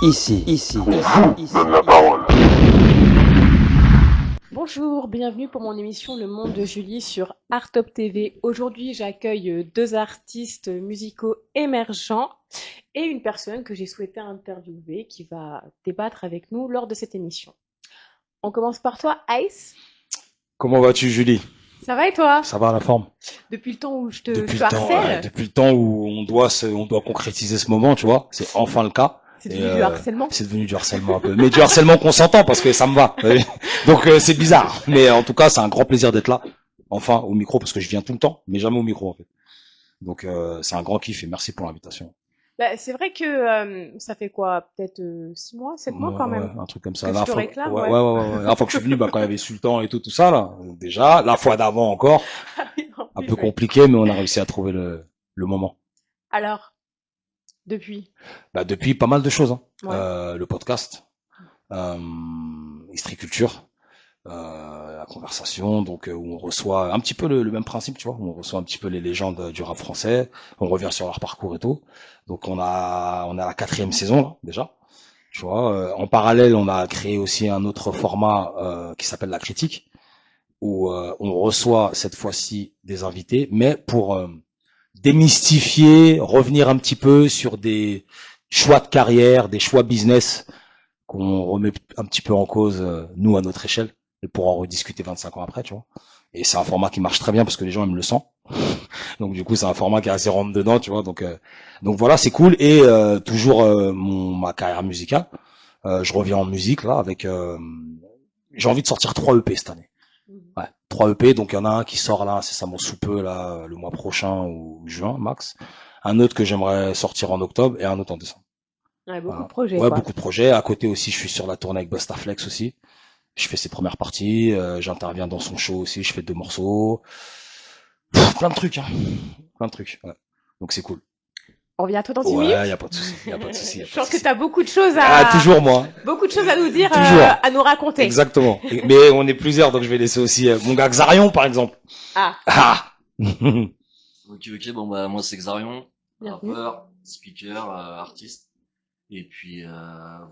Ici. Donne la parole. Bonjour, bienvenue pour mon émission Le Monde de Julie sur Artop TV. Aujourd'hui, j'accueille deux artistes musicaux émergents et une personne que j'ai souhaité interviewer qui va débattre avec nous lors de cette émission. On commence par toi, Ice. Comment vas-tu, Julie? Ça va et toi? Ça va, la forme? Depuis le temps où je te Depuis le temps, harcèle, depuis le temps où on doit concrétiser ce moment, tu vois. C'est enfin le cas. c'est Et, devenu du harcèlement. c'est devenu du harcèlement un peu. Mais du harcèlement consentant parce que ça me va. Vous voyez. Donc, c'est bizarre. Mais en tout cas, c'est un grand plaisir d'être là. Enfin, au micro, parce que je viens tout le temps, mais jamais au micro, en fait. Donc, c'est un grand kiff et merci pour l'invitation. Bah, c'est vrai que ça fait quoi? Peut-être 6 mois, 7 mois quand même. Ouais, un truc comme ça. Que La je te fois, réclame, ouais. ouais. La fois que je suis venu, quand il y avait Sultan et tout ça, là. Déjà, la fois d'avant encore. Ah oui, en Un plus, peu oui. compliqué, mais on a réussi à trouver le moment. Alors, depuis. Depuis pas mal de choses, hein. Ouais. Le podcast, Histriculture, la conversation, donc où on reçoit un petit peu le même principe, tu vois, où on reçoit un petit peu les légendes du rap français, on revient sur leur parcours et tout. Donc on a la 4e saison là déjà, tu vois. En parallèle, on a créé aussi un autre format qui s'appelle La Critique, où on reçoit cette fois-ci des invités, mais pour démystifier, revenir un petit peu sur des choix de carrière, des choix business qu'on remet un petit peu en cause, nous, à notre échelle, et pour en rediscuter 25 ans après, tu vois. Et c'est un format qui marche très bien parce que les gens aiment le sang. Donc du coup, c'est un format qui est assez rentre dedans, tu vois. Donc voilà, c'est cool. Et toujours ma carrière musicale. Je reviens en musique là avec. J'ai envie de sortir 3 EP cette année. Ouais, 3 EP, donc il y en a un qui sort là, c'est ça mon sous peu là, le mois prochain ou juin max. Un autre que j'aimerais sortir en octobre et un autre en décembre. Ouais, beaucoup de Voilà. projets, Ouais, quoi. beaucoup de projets. À côté aussi, je suis sur la tournée avec Bustaflex aussi. Je fais ses premières parties, j'interviens dans son show aussi, je fais 2 morceaux. Plein de trucs, hein. Plein de trucs. Ouais. Donc c'est cool. On revient à toi dans 10 Ouais, minutes. y a pas de souci, y a pas de souci. Je pense que tu as beaucoup de choses à, Toujours moi. beaucoup de choses à nous dire, Toujours. à nous raconter. Exactement. Mais on est plusieurs, donc je vais laisser aussi mon gars Xarion par exemple. Ah, Ah. Ok, bon bah moi c'est Xarion, bienvenue. rappeur, speaker, artiste. Et puis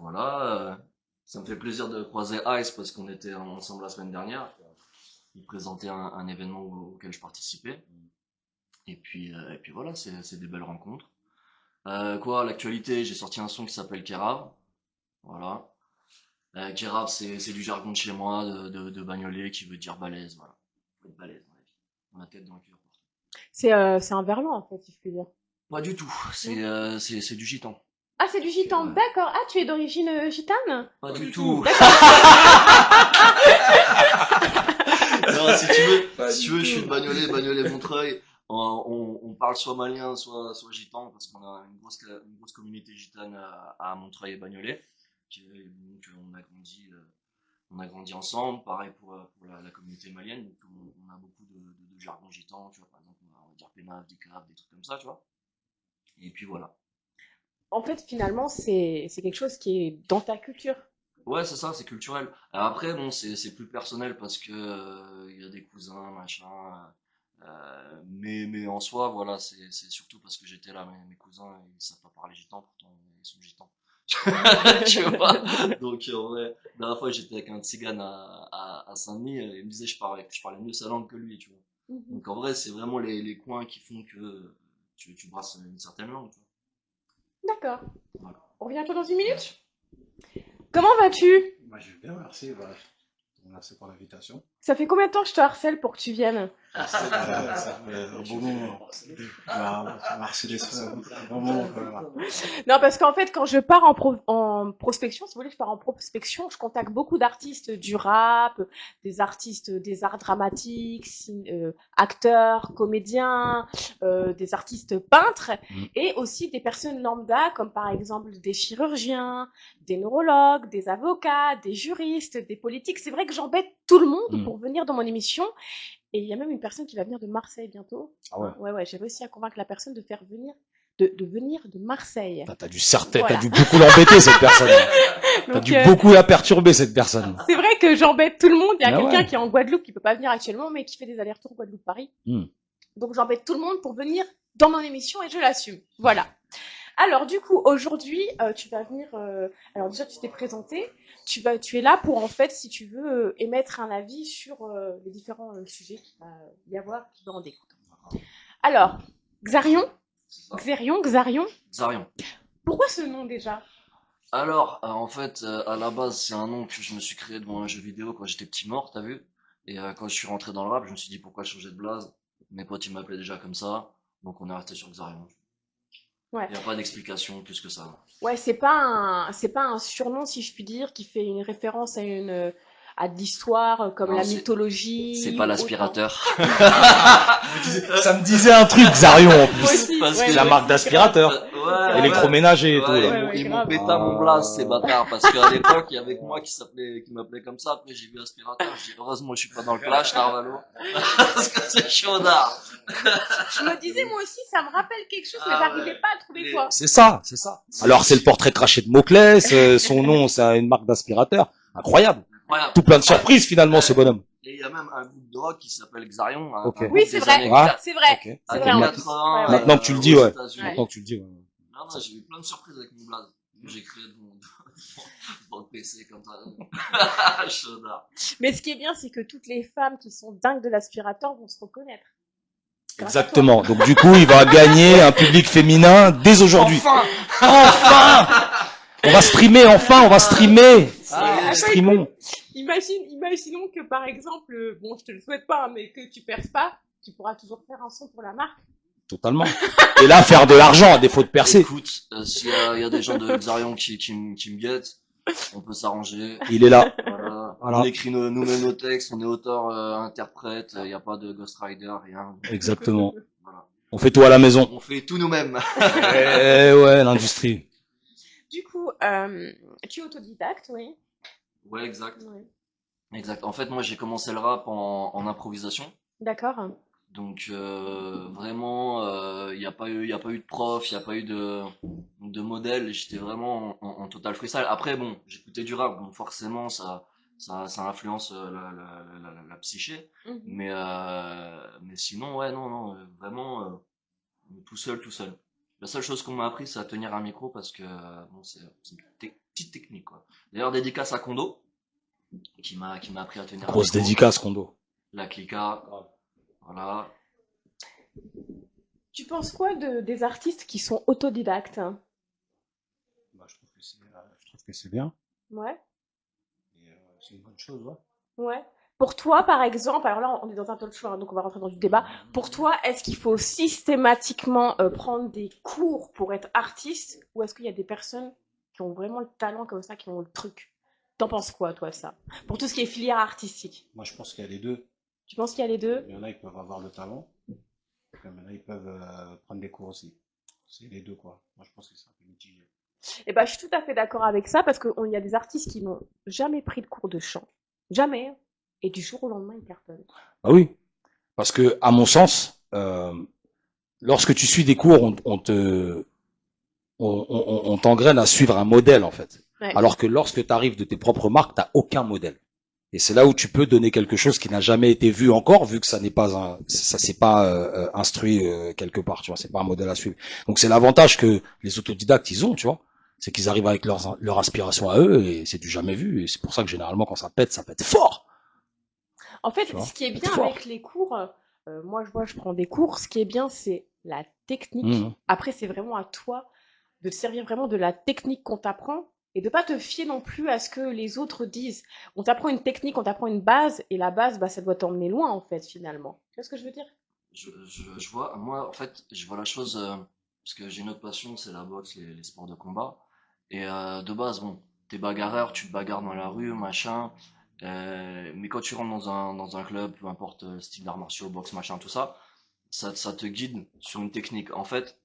voilà, ça me fait plaisir de croiser Ice parce qu'on était ensemble la semaine dernière. Il présentait un événement auquel je participais. Et puis voilà, c'est des belles rencontres. L'actualité, j'ai sorti un son qui s'appelle Kerav. Voilà. Kerav, c'est du jargon de chez moi, de Bagnolet, qui veut dire balèze, voilà. Faut être balèze dans la vie. On a tête dans le cul. C'est un verlan, en fait, si je puis dire. Pas du tout, c'est du gitan. Ah, c'est du gitan, Ouais. d'accord. Ah, tu es d'origine gitane? Pas du tout. D'accord. Non, si tu veux, je suis de Bagnolet Montreuil. On parle soit malien, soit gitan, parce qu'on a une grosse communauté gitane à Montreuil et Bagnolet. Donc on a grandi ensemble. Pareil pour la communauté malienne. Donc on a beaucoup de jargon gitan. Tu vois, par exemple, on va dire pénave, déclave, des trucs comme ça, tu vois. Et puis voilà. En fait, finalement, c'est quelque chose qui est dans ta culture. Ouais, c'est ça, c'est culturel. Alors après, bon, c'est plus personnel parce que il y a des cousins, machin. Mais en soi, voilà, c'est surtout parce que j'étais là. Mes cousins, ils savent pas parler gitan, pourtant ils sont gitans. Tu vois. Donc en vrai, la dernière fois, j'étais avec un tzigane à Saint-Denis. Il me disait que je parlais mieux sa langue que lui, tu vois. Donc en vrai, c'est vraiment les coins qui font que tu brasses une certaine langue, tu vois. D'accord. Voilà. On revient à toi dans 1 minute? Comment vas-tu? Moi, je vais bien, merci. Voilà. Merci pour l'invitation. Ça fait combien de temps que je te harcèle pour que tu viennes? Ça fait un bon moment. Merci d'être un bon moment. Non, parce qu'en fait, quand je pars en prospection, si vous voulez, je pars en prospection, je contacte beaucoup d'artistes du rap, des artistes des arts dramatiques, acteurs, comédiens, des artistes peintres, et aussi des personnes lambda, comme par exemple des chirurgiens, des neurologues, des avocats, des juristes, des politiques. C'est vrai que j'embête tout le monde pour venir dans mon émission. Et il y a même une personne qui va venir de Marseille bientôt. Ah ouais. Ouais, j'ai réussi à convaincre la personne de faire venir, de venir de Marseille. T'as dû Voilà. beaucoup l'embêter cette personne. T'as Donc, dû beaucoup la perturber cette personne. c'est vrai que j'embête tout le monde. Il y a Ah quelqu'un ouais. qui est en Guadeloupe qui peut pas venir actuellement, mais qui fait des allers-retours Guadeloupe-Paris. Mm. Donc j'embête tout le monde pour venir dans mon émission et je l'assume. Voilà. Alors, du coup, aujourd'hui, tu vas venir. Alors, déjà, tu t'es présenté. Tu es là pour, en fait, si tu veux, émettre un avis sur les différents sujets qu'il va y avoir, qui va en découdre. Alors, Xarion, C'est ça. Xarion. Zarion. Pourquoi ce nom déjà? Alors, en fait, à la base, c'est un nom que je me suis créé devant un jeu vidéo quand j'étais petit mort, t'as vu? Et quand je suis rentré dans le rap, je me suis dit pourquoi changer de blaze? Mes potes, ils m'appelaient déjà comme ça, donc on est resté sur Xarion. Ouais. Il n'y a pas d'explication plus que ça. Ouais, c'est pas un surnom, si je puis dire, qui fait une référence à de l'histoire, comme Non, la c'est mythologie pas ou autre, hein. l'aspirateur. Ça me disait un truc, Xarion, en Moi plus. aussi, Parce ouais, que C'est la moi marque aussi, d'aspirateur. Ouais, Électroménager et tout, ouais, là. Ouais, ils m'ont grave. péta mon blaze, ces bâtards, parce qu'à l'époque, il y avait que moi qui m'appelait comme ça. Après, j'ai vu aspirateur, j'ai dit, heureusement, je suis pas dans le clash, Narvalo. Parce que c'est chaudard. Je me disais, moi aussi, ça me rappelle quelque chose, mais Ah j'arrivais ouais. pas à trouver Les- quoi. C'est ça, c'est ça. Alors, c'est le portrait craché de Moclès, son nom, c'est une marque d'aspirateur. Incroyable. Incroyable. Tout plein de surprises, finalement, ce bonhomme. Et il y a même un groupe de rock qui s'appelle Xarion, Ok. un groupe Oui, c'est des vrai. années Ah, C'est vrai. ok. C'est années vrai, en plus. 80, Ouais, ouais. Maintenant que tu le dis, aux ouais. États-Unis. Maintenant que tu le dis, ouais. Non, non, j'ai eu plein de surprises avec mon blaze. Que j'ai créé devant le PC comme ça. Chaudard. Mais ce qui est bien, c'est que toutes les femmes qui sont dingues de l'aspirateur vont se reconnaître. Grâce à toi. Exactement. Donc, du coup, il va gagner un public féminin dès aujourd'hui. Enfin! Enfin! On va streamer, enfin, on va streamer. Ah, Streamons. Imaginons que par exemple, bon, je te le souhaite pas, hein, mais que tu perces pas, tu pourras toujours faire un son pour la marque. Totalement. Et là, faire de l'argent à défaut de percer. Écoute, s'il y a des gens de Xarion qui me guettent, on peut s'arranger. Il est là. Voilà. Voilà. On écrit nous-mêmes nos textes, on est auteur, interprète, il n'y a pas de ghostwriter, rien. Exactement. Voilà. On fait tout à la maison. On fait tout nous-mêmes. Eh ouais, l'industrie. Du coup, tu es autodidacte, oui. Ouais, exact. Ouais. Exact. En fait, moi, j'ai commencé le rap en improvisation. D'accord. Donc vraiment, il n'y a pas eu de prof, il n'y a pas eu de modèle. J'étais vraiment en total freestyle. Après, bon, j'écoutais du rap, donc forcément ça influence la psyché. Mhm. Mais sinon, ouais, non, vraiment tout seul. La seule chose qu'on m'a appris, c'est à tenir un micro parce que bon, c'est une petite technique, quoi. D'ailleurs, dédicace à Kondo qui m'a appris à tenir un Grosse micro. dédicace, Kondo. La clica, voilà. Tu penses quoi des artistes qui sont autodidactes? Bah, je trouve que c'est bien. Ouais. Et, c'est une bonne chose, ouais. Ouais. Pour toi, par exemple, alors là, on est dans un talk show, hein, donc on va rentrer dans du débat. Pour toi, est-ce qu'il faut systématiquement prendre des cours pour être artiste, ou est-ce qu'il y a des personnes qui ont vraiment le talent comme ça, qui ont le truc? T'en penses quoi, toi, de ça? Pour tout ce qui est filière artistique. Moi, je pense qu'il y a les deux. Tu penses qu'il y a les deux? Il y en a, ils peuvent avoir le talent. Comme il y en a, ils peuvent prendre des cours aussi. C'est les deux, quoi. Moi, je pense que c'est un peu mitigé. Eh ben, je suis tout à fait d'accord avec ça, parce qu'il y a des artistes qui n'ont jamais pris de cours de chant. Jamais. Hein. Et du jour au lendemain, ils cartonnent. Ah oui. Parce que, à mon sens, lorsque tu suis des cours, on t'engraine à suivre un modèle, en fait. Ouais. Alors que lorsque tu arrives de tes propres marques, t'as aucun modèle. Et c'est là où tu peux donner quelque chose qui n'a jamais été vu encore, vu que ça n'est pas ça s'est pas instruit quelque part, tu vois, c'est pas un modèle à suivre. Donc c'est l'avantage que les autodidactes ils ont, tu vois, c'est qu'ils arrivent avec leur aspiration à eux et c'est du jamais vu. Et c'est pour ça que généralement quand ça pète fort. En fait, Tu vois, ce qui est c'est bien fort. avec les cours, moi je prends des cours, ce qui est bien, c'est la technique. Mmh. Après, c'est vraiment à toi de te servir vraiment de la technique qu'on t'apprend et de pas te fier non plus à ce que les autres disent. On t'apprend une technique, on t'apprend une base, et la base, bah, ça doit t'emmener loin, en fait, finalement. Tu vois ce que je veux dire? Je vois, moi, en fait, je vois la chose, parce que j'ai une autre passion, c'est la boxe, les sports de combat. Et de base, bon, t'es bagarreur, tu te bagarres dans la rue, machin. Mais quand tu rentres dans un club, peu importe style d'arts martiaux, boxe, machin, tout ça, ça te guide sur une technique. En fait,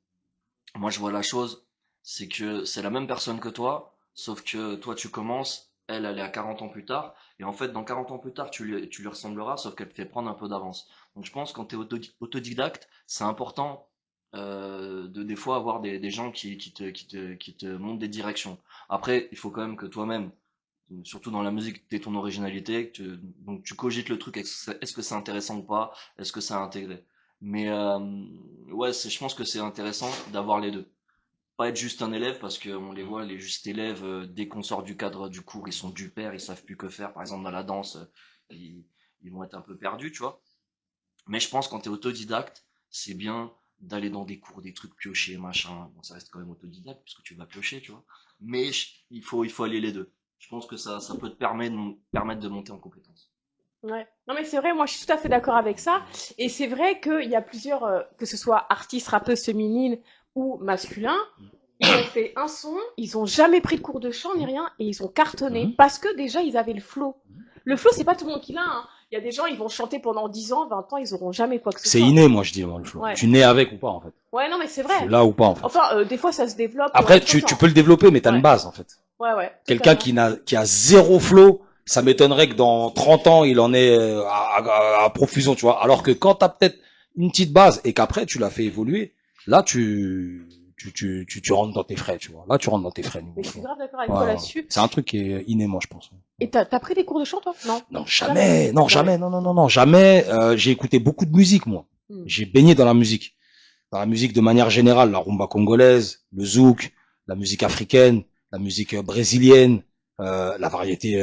moi, je vois la chose, c'est que c'est la même personne que toi, sauf que toi, tu commences, elle est à 40 ans plus tard, et en fait, dans 40 ans plus tard, tu lui ressembleras, sauf qu'elle te fait prendre un peu d'avance. Donc, je pense, quand tu es autodidacte, c'est important de des fois avoir des gens qui te montrent des directions. Après, il faut quand même que toi-même, surtout dans la musique, tu aies ton originalité, donc tu cogites le truc, est-ce que c'est intéressant ou pas, est-ce que c'est à intégrer. Mais ouais, je pense que c'est intéressant d'avoir les deux. pas être juste un élève parce qu'on les voit, les juste élèves, dès qu'on sort du cadre du cours, ils sont du père, ils savent plus que faire. Par exemple, dans la danse, ils, ils vont être un peu perdus, tu vois. Mais je pense quand t'es autodidacte, c'est bien d'aller dans des cours, des trucs piocher, machin. Bon, ça reste quand même autodidacte puisque tu vas piocher, tu vois. Mais il faut aller les deux. Je pense que ça peut te permettre de monter en compétence. Ouais. Non mais c'est vrai, moi je suis tout à fait d'accord avec ça. Et c'est vrai qu'il y a plusieurs, que ce soit artistes, rappeuses féminines ou masculins, ils ont fait un son, ils ont jamais pris de cours de chant ni rien, et ils ont cartonné Mhm. parce que déjà ils avaient le flow. Le flow, c'est pas tout le monde qui l'a, hein. Il y a des gens, ils vont chanter pendant 10 ans, 20 ans, ils auront jamais quoi que ce C'est soit. inné, moi, je dis, moi, le flow. Ouais. Tu nais avec ou pas, en fait. Ouais, non mais c'est Tu vrai. l'as ou pas, en fait. Enfin, des fois ça se développe Après, avec le tu temps. peux le développer, mais t'as Ouais. une base, en fait. Ouais, Quelqu'un totalement. qui a zéro flow, ça m'étonnerait que dans 30 ans, il en ait à profusion, tu vois. Alors que quand t'as peut-être une petite base et qu'après, tu l'as fait évoluer, là, tu rentres dans tes frais, tu vois. Là, tu rentres dans tes frais, niveau Mais je suis flow. grave d'accord avec Ouais, toi ouais. là-dessus. C'est un truc qui est inné, moi, je pense. Et t'as pris des cours de chant, toi? Non. Non, Jamais. non, Jamais. non, jamais. J'ai écouté beaucoup de musique, moi. Hmm. J'ai baigné dans la musique. Dans la musique de manière générale, la rumba congolaise, le zouk, la musique africaine, la musique brésilienne, la variété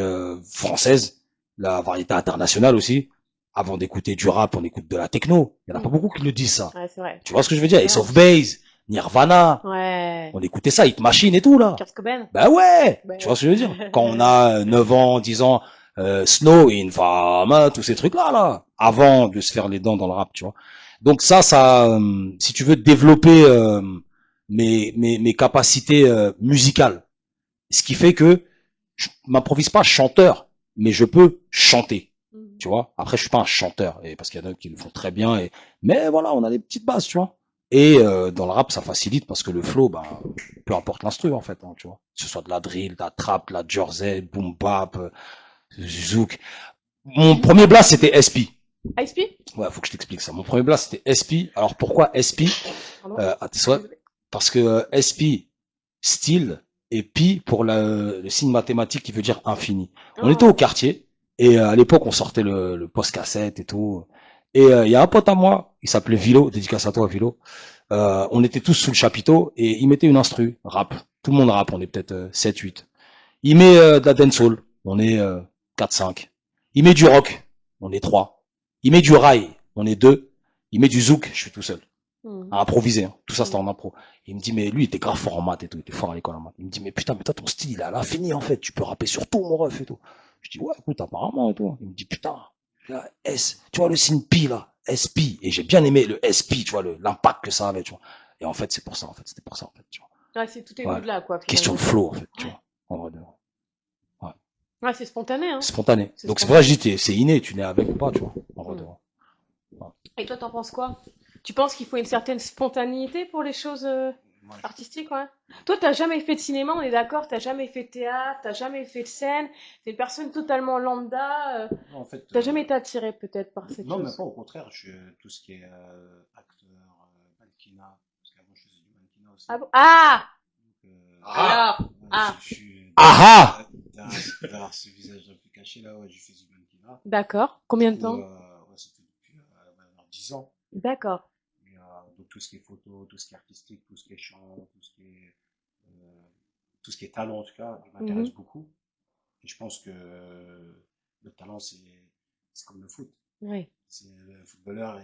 française, la variété internationale aussi. Avant d'écouter du rap, on écoute de la techno. Il y en a pas Hmm. beaucoup qui le disent ça. Ouais, c'est vrai. Tu vois ce que je veux dire? C'est Ace vrai. of Base, Nirvana, Ouais. on écoutait ça, Hit Machine et tout là. Kurt Cobain. Ben ouais, Ben tu vois ce que je veux dire? Quand on a 9 ans, 10 ans, Snow, Infama, tous ces trucs-là, là, avant de se faire les dents dans le rap, tu vois. Donc ça, si tu veux développer mes capacités musicales, ce qui fait que je m'improvise pas chanteur, mais je peux chanter, Mhm. tu vois. Après, je suis pas un chanteur, et parce qu'il y en a qui le font très bien, mais voilà, on a des petites bases, tu vois. Et dans le rap, ça facilite parce que le flow, ben, peu importe l'instru en fait, hein, tu vois. Que ce soit de la drill, de la trap, de la jersey, boom bap, zouk. Mon premier blast c'était SP. ISP? Ouais, faut que je t'explique ça. Mon premier blast c'était SP. Alors pourquoi SP? Pardon. Soit parce que SP style et pi pour le signe mathématique qui veut dire infini. On était au Oh. quartier et à l'époque on sortait le post cassette et tout. Et il y a un pote à moi, il s'appelait Vilo, dédicace à toi Vilo. On était tous sous le chapiteau et il mettait une instru, rap. Tout le monde rap, on est peut-être 7, 8. Il met de la dancehall, on est 4, 5. Il met du rock, on est 3. Il met du rail, on est 2. Il met du zouk, je suis tout seul. Mhm. À improviser, hein. Tout ça c'était en impro. Il me dit, mais lui il était grave fort en maths et tout, il était fort à l'école en maths. Il me dit, mais putain, mais toi ton style il est à l'infini en fait, tu peux rapper sur tout mon ref et tout. Je dis, ouais, écoute, apparemment et tout. Il me dit, putain, là, tu vois le signe pi là, SP. Et j'ai bien aimé le SP, tu vois, l'impact que ça avait, tu vois. Et en fait, c'est pour ça, en fait, c'était pour ça, en fait, tu vois. Ouais, c'est tout est Ouais. venu de là, quoi, Question de finalement. flow, en fait, tu vois. En vrai, ouais. Ouais, c'est spontané, hein. Spontané. C'est Donc c'est pour ça que spontané. je dis, c'est inné, tu nais avec ou pas, tu vois. En vrai, Mhm. Et toi, t'en penses quoi? Tu penses qu'il faut une certaine spontanéité pour les choses Moi, artistiques, ouais? Toi, t'as jamais fait de cinéma, on est d'accord? T'as jamais fait de théâtre, t'as jamais fait de scène. T'es une personne totalement lambda. en fait, T'as jamais été attiré peut-être par cette non, mais chose. pas, au contraire, tout ce qui est acteur, mannequinat, parce qu'avant je faisais du mannequinat aussi. Ah bon? Ah! Donc, Alors? ouais, Ah, je suis Ah ah derrière ce visage un peu caché là, ouais, je fais du mannequinat. d'accord. Combien de Du coup, temps? ouais, ça fait depuis 10 ans. D'accord. Et, donc tout ce qui est photo, tout ce qui est artistique, tout ce qui est chant, euh, tout ce qui est talent en tout cas, il m'intéresse Mhm. beaucoup. Et je pense que le talent c'est comme le foot. Ouais. C'est le footballeur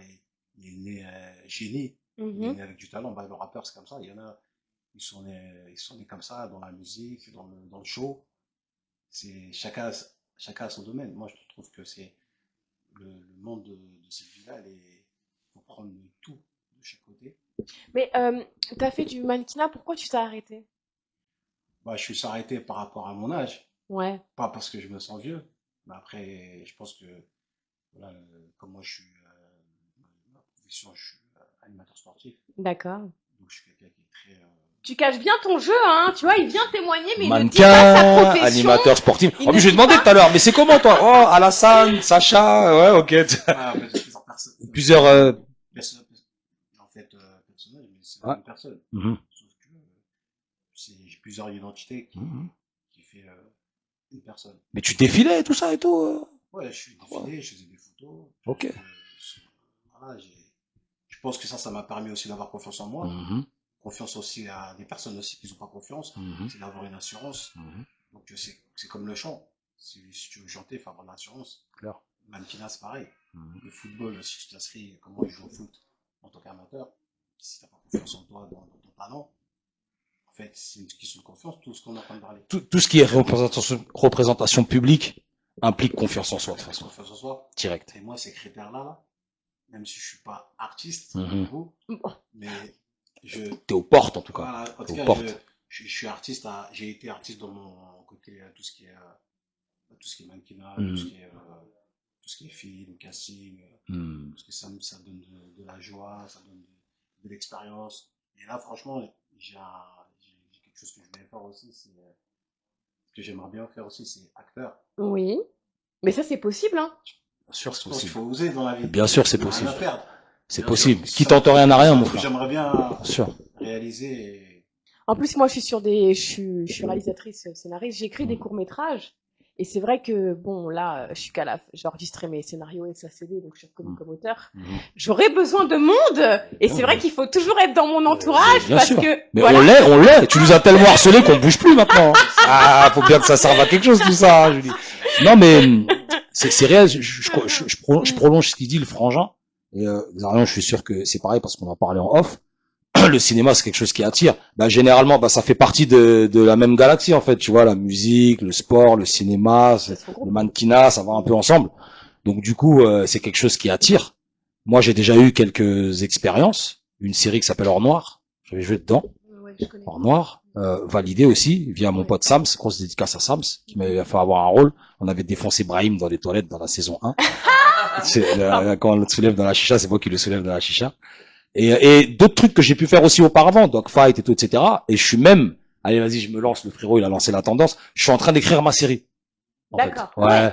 il est né génie, il est Mhm. né avec du talent. Bah, le rappeur c'est comme ça. Il y en a ils sont nés comme ça dans la musique, dans le show. C'est chacun a son domaine. Moi je trouve que c'est le monde de cette vie-là, faut prendre tout de chaque côté. Mais t'as fait du mannequinat, pourquoi tu t'es arrêté? Bah, je suis arrêté par rapport à mon âge, Ouais, pas parce que je me sens vieux, mais après, je pense que, voilà, comme moi, ma profession, je suis animateur sportif, d'accord. donc je suis quelqu'un qui est très, Tu caches bien ton jeu, hein, tu vois, il vient témoigner, mais il ne dit pas sa Mannequin, profession. animateur sportif. Il En ne plus, j'ai dit demandé pas. tout à l'heure, mais c'est comment toi? Oh, Alassane, Sacha, ouais, ok. en fait, plusieurs personnes, Plusieurs, en fait, personnages, mais c'est la ouais. même personne. Mhm. Sauf que j'ai plusieurs identités Mhm. qui fait une personne. Mais tu défilais et tout ça et tout. Ouais, je suis défilé, je faisais des photos. Ok. Voilà, je pense que ça m'a permis aussi d'avoir confiance en moi. Mhm. confiance aussi à des personnes aussi qui n'ont pas confiance, c'est d'avoir une assurance. Donc c'est comme le chant. Si tu veux chanter, il faut avoir de l'assurance. Clair. Mannequinat, c'est pareil. Le football, si tu t'inscris, comment je joue au foot en tant qu'amateur, si tu n'as pas confiance en toi, dans ton talent, en fait, c'est une question de confiance, tout ce qu'on est en train de parler. Tout ce qui est représentation publique implique confiance en soi, de toute façon. Confiance en soi. Direct. Et moi, ces critères-là, là, même si je suis pas artiste, mais T'es aux portes, en tout cas. Voilà, en tout Aux cas, portes. je suis artiste, j'ai été artiste dans mon côté, tout ce qui est mannequinat, tout ce qui est film, casting, parce que ça donne de la joie, ça donne de l'expérience. Et là, franchement, j'ai quelque chose que je voulais faire aussi, que j'aimerais bien faire aussi, c'est acteur. Oui. Mais ça, c'est possible, hein. Bien sûr, c'est Il possible. faut oser dans la vie. Bien sûr, c'est Il y a rien possible. à perdre. C'est Bien possible. sûr. Qui tente rien n'a rien, mon frère. J'aimerais bien Bien sûr. réaliser. En plus, moi, je suis réalisatrice, scénariste, j'écris des courts-métrages. Et c'est vrai que, bon, là, j'ai enregistré mes scénarios et ça CD, donc je suis reconnue comme auteur. J'aurais besoin de monde! Et c'est vrai qu'il faut toujours être dans mon entourage Bien parce sûr. que, Mais voilà. on l'est. Tu nous as tellement harcelé qu'on bouge plus maintenant. Ah, faut bien que ça serve à quelque chose, tout ça, Julie. Non, mais, c'est réel. Je prolonge ce qu'il dit, le frangin. Et, Xarion, je suis sûr que c'est pareil parce qu'on en parlait en off. Le cinéma, c'est quelque chose qui attire. Généralement, ça fait partie de la même galaxie, en fait. Tu vois, la musique, le sport, le cinéma, le mannequinat, ça va un peu ensemble. Donc, du coup, c'est quelque chose qui attire. Moi, j'ai déjà eu quelques expériences. Une série qui s'appelle Hors Noir. J'avais joué dedans. Ouais, je connais. Hors Noir. Validé aussi, via mon pote Sams. Grosse dédicace à Sams, qui m'avait fait avoir un rôle. On avait défoncé Brahim dans les toilettes dans la saison 1. Quand on le soulève dans la chicha, c'est moi qui le soulève dans la chicha. Et d'autres trucs que j'ai pu faire aussi auparavant, Dogfight et tout, etc. Et je suis même, allez, vas-y, je me lance, le frérot, il a lancé la tendance. Je suis en train d'écrire ma série. D'accord. Ouais.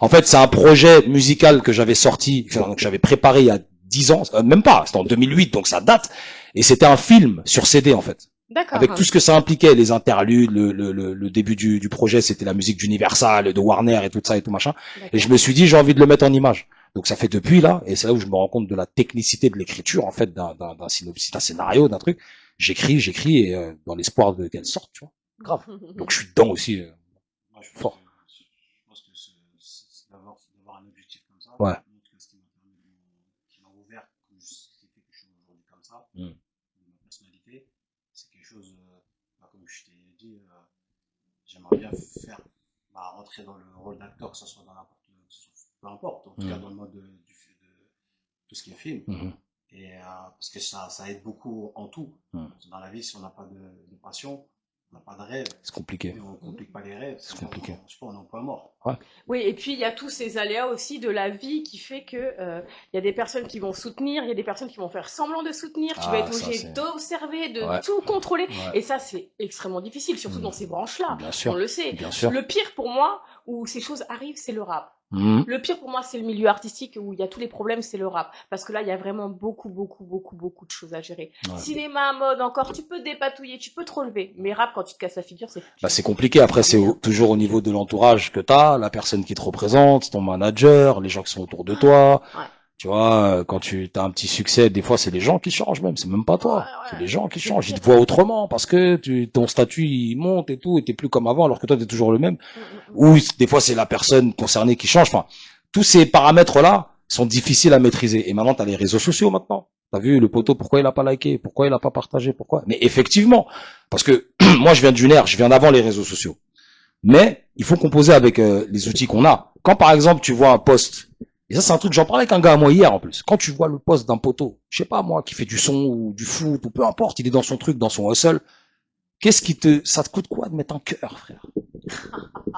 En fait, c'est un projet musical que j'avais sorti, que j'avais préparé il y a 10 ans, même pas, c'était en 2008, donc ça date. Et c'était un film sur CD, en fait. D'accord. Avec tout ce que ça impliquait, les interludes, le début du projet, c'était la musique d'Universal, de Warner et tout ça et tout machin. Et je me suis dit, j'ai envie de le mettre en image. Donc ça fait depuis là, et c'est là où je me rends compte de la technicité de l'écriture, en fait, d'un synopsis, d'un scénario, d'un truc. J'écris, et dans l'espoir qu'elle sorte, tu vois. Grave. Donc je suis dedans aussi. Moi, je Fort. pense que c'est d'avoir un objectif comme ça. Ouais. Qui m'a ouvert, comme ce qui fait que je suis aujourd'hui comme ça. Ma personnalité, c'est quelque chose, comme je t'ai dit, j'aimerais bien faire, rentrer dans le rôle d'acteur, que ce soit peu importe, en tout cas dans le mode de tout ce qui est film. Et parce que ça aide beaucoup en tout. Dans la vie, si on n'a pas de passion, on n'a pas de rêve. C'est compliqué. Et on ne complique pas les rêves. C'est compliqué. Je sais pas, on est au point mort. Ouais. Oui, et puis il y a tous ces aléas aussi de la vie qui fait que il y a des personnes qui vont soutenir, il y a des personnes qui vont faire semblant de soutenir, tu vas être obligé d'observer, de tout contrôler. Et ça, c'est extrêmement difficile, surtout dans ces branches-là. Bien sûr. On le sait. Bien sûr. Le pire pour moi, où ces choses arrivent, c'est le rap. Le pire pour moi, c'est le milieu artistique où il y a tous les problèmes, c'est le rap. Parce que là, il y a vraiment beaucoup de choses à gérer. Cinéma, mode, encore, tu peux te dépatouiller, tu peux te relever. Mais rap, quand tu te casses la figure, c'est... c'est compliqué. Après, c'est toujours au niveau de l'entourage que t'as, la personne qui te représente, ton manager, les gens qui sont autour de toi. Ouais. Tu vois, quand tu as un petit succès, des fois, c'est les gens qui changent même. C'est même pas toi. C'est les gens qui changent. Ils te voient autrement parce que ton statut, il monte et tout, et t'es plus comme avant alors que toi, t'es toujours le même. Ou des fois, c'est la personne concernée qui change. Enfin, tous ces paramètres-là sont difficiles à maîtriser. Et maintenant, t'as les réseaux sociaux maintenant. T'as vu le poteau, pourquoi il a pas liké, pourquoi il a pas partagé, pourquoi? Mais effectivement, parce que moi, je viens d'une ère, je viens d'avant les réseaux sociaux. Mais il faut composer avec les outils qu'on a. Quand par exemple, tu vois un post, et ça c'est un truc, j'en parlais avec un gars à moi hier en plus. Quand tu vois le post d'un poteau, je sais pas moi, qui fait du son ou du foot ou peu importe, il est dans son truc, dans son hustle, ça te coûte quoi de mettre un cœur, frère?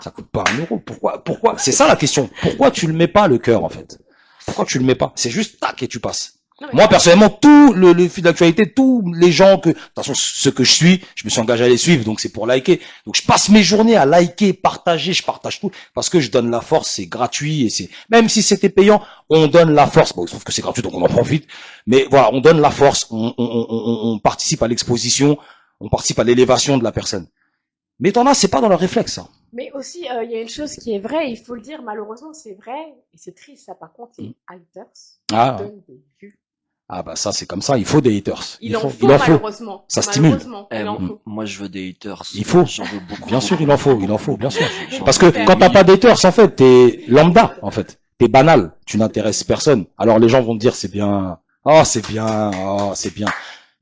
Ça coûte pas 1 euro. Pourquoi? C'est ça la question. Pourquoi tu le mets pas le cœur en fait? Pourquoi tu le mets pas? C'est juste tac et tu passes. Moi, personnellement, tout le fil d'actualité, tous les gens de toute façon, ceux que je suis, je me suis engagé à les suivre, donc c'est pour liker. Donc, je passe mes journées à liker, partager, je partage tout, parce que je donne la force, c'est gratuit, et même si c'était payant, on donne la force. Bon, il se trouve que c'est gratuit, donc on en profite. Mais voilà, on donne la force, on participe à l'exposition, on participe à l'élévation de la personne. Mais t'en as, c'est pas dans leur réflexe, ça. Mais aussi, il y a une chose qui est vraie, il faut le dire, malheureusement, c'est vrai, et c'est triste, ça, par contre, les haters donnent des vues. Ah bah ça c'est comme ça, il faut des haters. Il en faut il en faut. malheureusement. Ça stimule. Malheureusement, il en faut. Moi, je veux des haters. Il faut. J'en veux beaucoup. Bien sûr, il en faut, bien sûr. J'en Parce veux que quand t'as pas d'haters, en fait, t'es lambda, en fait. T'es banal, tu n'intéresses personne. Alors les gens vont te dire c'est bien, oh c'est bien, oh c'est bien.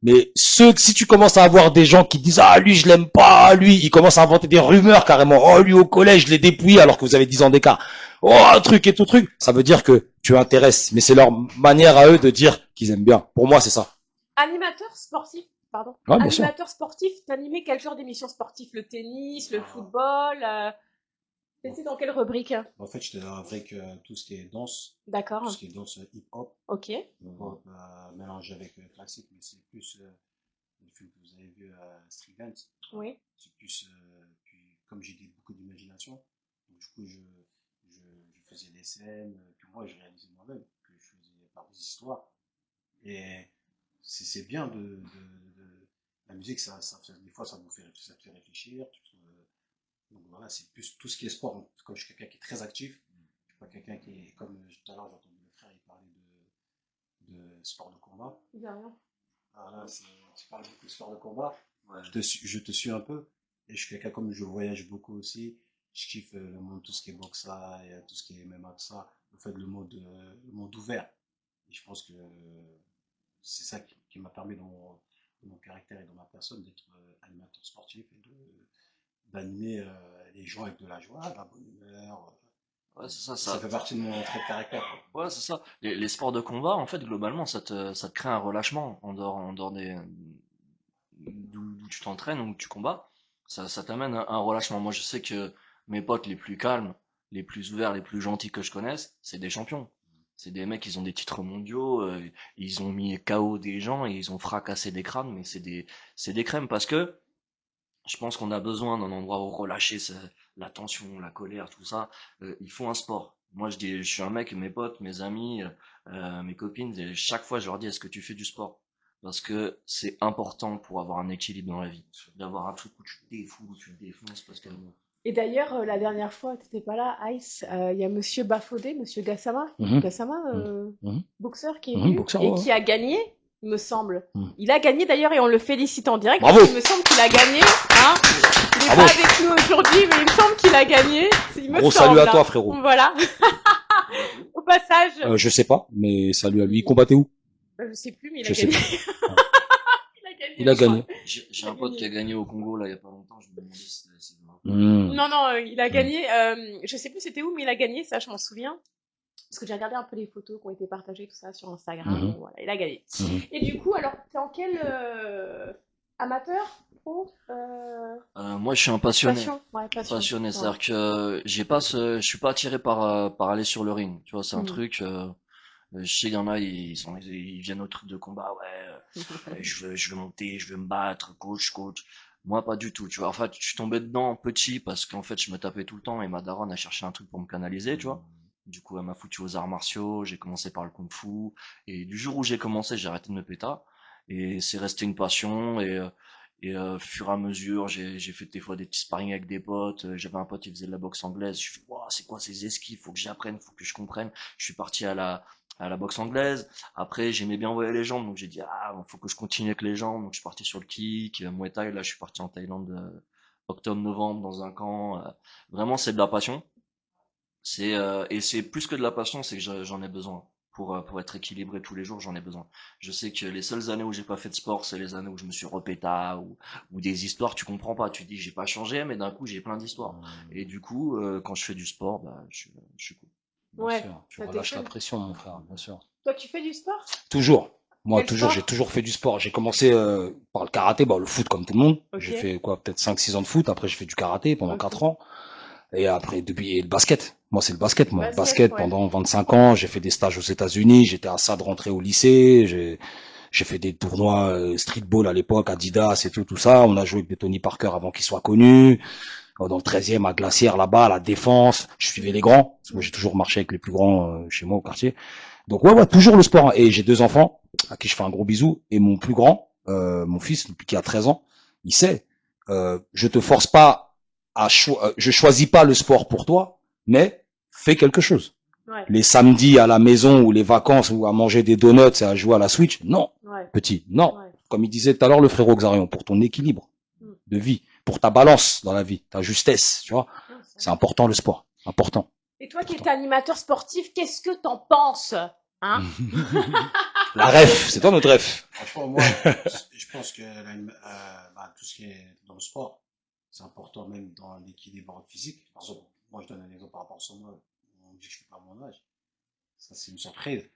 Mais si tu commences à avoir des gens qui disent ah lui je l'aime pas, lui, ils commencent à inventer des rumeurs carrément. Oh lui au collège je l'ai dépouillé alors que vous avez 10 ans d'écart. Oh un truc et tout truc. Ça veut dire que tu intéresses, mais c'est leur manière à eux de dire qu'ils aiment bien. Pour moi c'est ça. Animateur sportif, pardon. Ouais, bien sûr. Animateur sportif, t'animais quel genre d'émission sportive? Le tennis, le football T'étais dans quelle rubrique? En fait, j'étais avec tout ce qui est danse, tout D'accord. ce qui est danse hip-hop, Ok. hip-hop mélangé avec classique, mais c'est plus le film que vous avez vu à Street Dance. Oui. C'est plus, puis comme j'ai beaucoup d'imagination, donc du coup je faisais des scènes que moi je réalisais moi-même, que je faisais par des histoires. Et c'est bien la musique, des fois ça ça te fait réfléchir. Donc voilà, c'est plus tout ce qui est sport. Comme je suis quelqu'un qui est très actif, je suis pas quelqu'un qui est, comme tout à l'heure j'ai entendu le frère, il parlait de sport de combat. Il y a rien. Voilà, tu parles beaucoup de sport de combat. Ouais. Je te suis un peu. Et je suis quelqu'un comme je voyage beaucoup aussi. Je kiffe le monde, tout ce qui est boxa et tout ce qui est MMA, tout ça. En fait, le monde ouvert. Et je pense que c'est ça qui m'a permis dans mon caractère et dans ma personne d'être animateur sportif et d'animer les gens avec de la joie, de la bonne humeur. Ouais, c'est ça, Ça fait partie de mon trait de caractère. Ouais, c'est ça. Les sports de combat, en fait, globalement, ça te crée un relâchement en dehors d'où tu t'entraînes ou où tu combats. Ça t'amène un relâchement. Moi, je sais que mes potes les plus calmes, les plus ouverts, les plus gentils que je connaisse, c'est des champions. C'est des mecs, ils ont des titres mondiaux, ils ont mis KO des gens et ils ont fracassé des crânes, mais c'est des crèmes parce que je pense qu'on a besoin d'un endroit où relâcher la tension, la colère, tout ça. Il faut un sport. Moi, je suis un mec, mes potes, mes amis, mes copines, et chaque fois, je leur dis, est-ce que tu fais du sport? Parce que c'est important pour avoir un équilibre dans la vie. D'avoir un truc où tu te défoules, où tu te défonces, parce que Et d'ailleurs, la dernière fois, t'étais pas là, Ice, il y a Monsieur Bafodé, Monsieur Gassama, Mhm. Mhm. boxeur qui est Mhm, venu boxeur, et ouais. qui a gagné, il me semble. Mhm. Il a gagné d'ailleurs et on le félicite en direct. Bravo. Parce qu'il me semble qu'il a gagné. Hein, il n'est Bravo. pas avec nous aujourd'hui, mais il me semble qu'il a gagné. Il me Gros semble, salut à hein. toi frérot. Voilà. Au passage, Je sais pas, mais salut à lui. Il combattait où? je sais plus, mais il Je a sais gagné. pas. Il a gagné. Il a gagné. j'ai un pote qui a gagné au Congo, là, il y a pas longtemps, je me demandais si c'était vrai. Hmm. Non, non, il a gagné. Je sais plus c'était où, mais il a gagné, ça, je m'en souviens. Parce que j'ai regardé un peu les photos qui ont été partagées, tout ça, sur Instagram. Mhm. Bon, voilà, il a gagné. Mhm. Et du coup, alors, t'es en quel amateur? Pro Moi, je suis un passionné. Passion? Ouais, passion. Passionné, Ouais. c'est-à-dire que je suis pas attiré par aller sur le ring. Tu vois, c'est un Mhm. truc. Je sais, il y en a, ils viennent au truc de combat, ouais. Je veux monter, je veux me battre, coach. Moi, pas du tout, tu vois. En fait, je suis tombé dedans petit parce qu'en fait, je me tapais tout le temps et ma daronne a cherché un truc pour me canaliser, tu vois. Du coup, elle m'a foutu aux arts martiaux, j'ai commencé par le kung-fu et du jour où j'ai commencé, j'ai arrêté de me péter et c'est resté une passion et fur et à mesure, j'ai fait des fois des petits sparring avec des potes. J'avais un pote qui faisait de la boxe anglaise. Je suis, wow, c'est quoi ces esquives? Faut que j'apprenne, faut que je comprenne. Je suis parti à la boxe anglaise. Après, j'aimais bien envoyer les jambes, donc j'ai dit ah, faut que je continue avec les jambes. Donc je suis parti sur le kick, Muay Thai. Là, je suis parti en Thaïlande octobre-novembre dans un camp. Vraiment, c'est de la passion. Et c'est plus que de la passion, c'est que j'en ai besoin. Pour être équilibré tous les jours, j'en ai besoin. Je sais que les seules années où j'ai pas fait de sport, c'est les années où je me suis repéta ou des histoires, tu comprends pas. Tu dis j'ai pas changé, mais d'un coup j'ai plein d'histoires. Et du coup, quand je fais du sport, bah, je suis cool. Bien Ouais, sûr. Tu ça relâches la t'étonne. pression, mon frère, bien sûr. Toi, tu fais du sport? Toujours. Moi, Quel toujours, j'ai sport? toujours fait du sport. J'ai commencé par le karaté, le foot comme tout le monde. Ok. J'ai fait quoi, peut-être 5-6 ans de foot. Après, j'ai fait du karaté pendant Ok. 4 ans. Et après, et le basket. Moi, c'est le basket, moi. Le Basket, basket ouais. pendant 25 ans. J'ai fait des stages aux États-Unis. J'étais à ça de rentrer au lycée. J'ai fait des tournois streetball à l'époque, Adidas et tout ça. On a joué avec des Tony Parker avant qu'ils soient connus. Dans le 13e, à Glacière, là-bas, à la Défense. Je suivais les grands. Parce que moi, j'ai toujours marché avec les plus grands chez moi au quartier. Donc ouais, toujours le sport. Et j'ai 2 enfants à qui je fais un gros bisou. Et mon plus grand, mon fils, depuis qu'il a 13 ans, il sait. Je te force pas je choisis pas le sport pour toi, mais fais quelque chose. Ouais. Les samedis à la maison ou les vacances ou à manger des donuts et à jouer à la Switch, non, Ouais. petit, non. Ouais. Comme il disait tout à l'heure le frérot Xarion, pour ton équilibre de vie, pour ta balance dans la vie, ta justesse, tu vois. Non, C'est important le sport, important. Et toi qui es animateur sportif, qu'est-ce que t'en penses? Hein? La ref, c'est toi notre ref. Franchement, moi, je pense que tout ce qui est dans le sport, c'est important même dans l'équilibre physique. Par exemple, moi, je donne un exemple par rapport à moi. On dit que je suis pas à mon âge. Ça, c'est une surprise.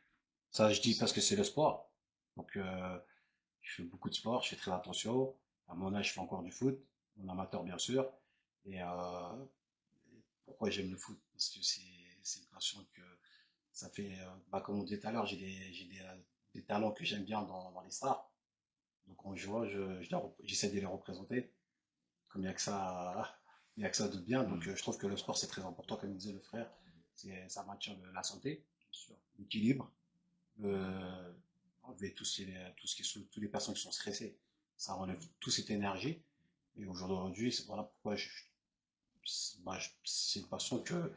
Ça, je dis parce que c'est le sport. Donc, je fais beaucoup de sport, je fais très attention. À mon âge, je fais encore du foot, en amateur bien sûr. Et pourquoi j'aime le foot? Parce que c'est une passion que ça fait, comme on disait tout à l'heure, j'ai des talents que j'aime bien dans les stars. Donc en jouant, j'essaie de les représenter. Comme il n'y a que ça de bien. Donc je trouve que le sport c'est très important, comme disait le frère. Ça maintient la santé, bien sûr, l'équilibre, enlever toutes les personnes qui sont stressées. Ça enlève toute cette énergie. Et aujourd'hui, voilà pourquoi c'est une passion que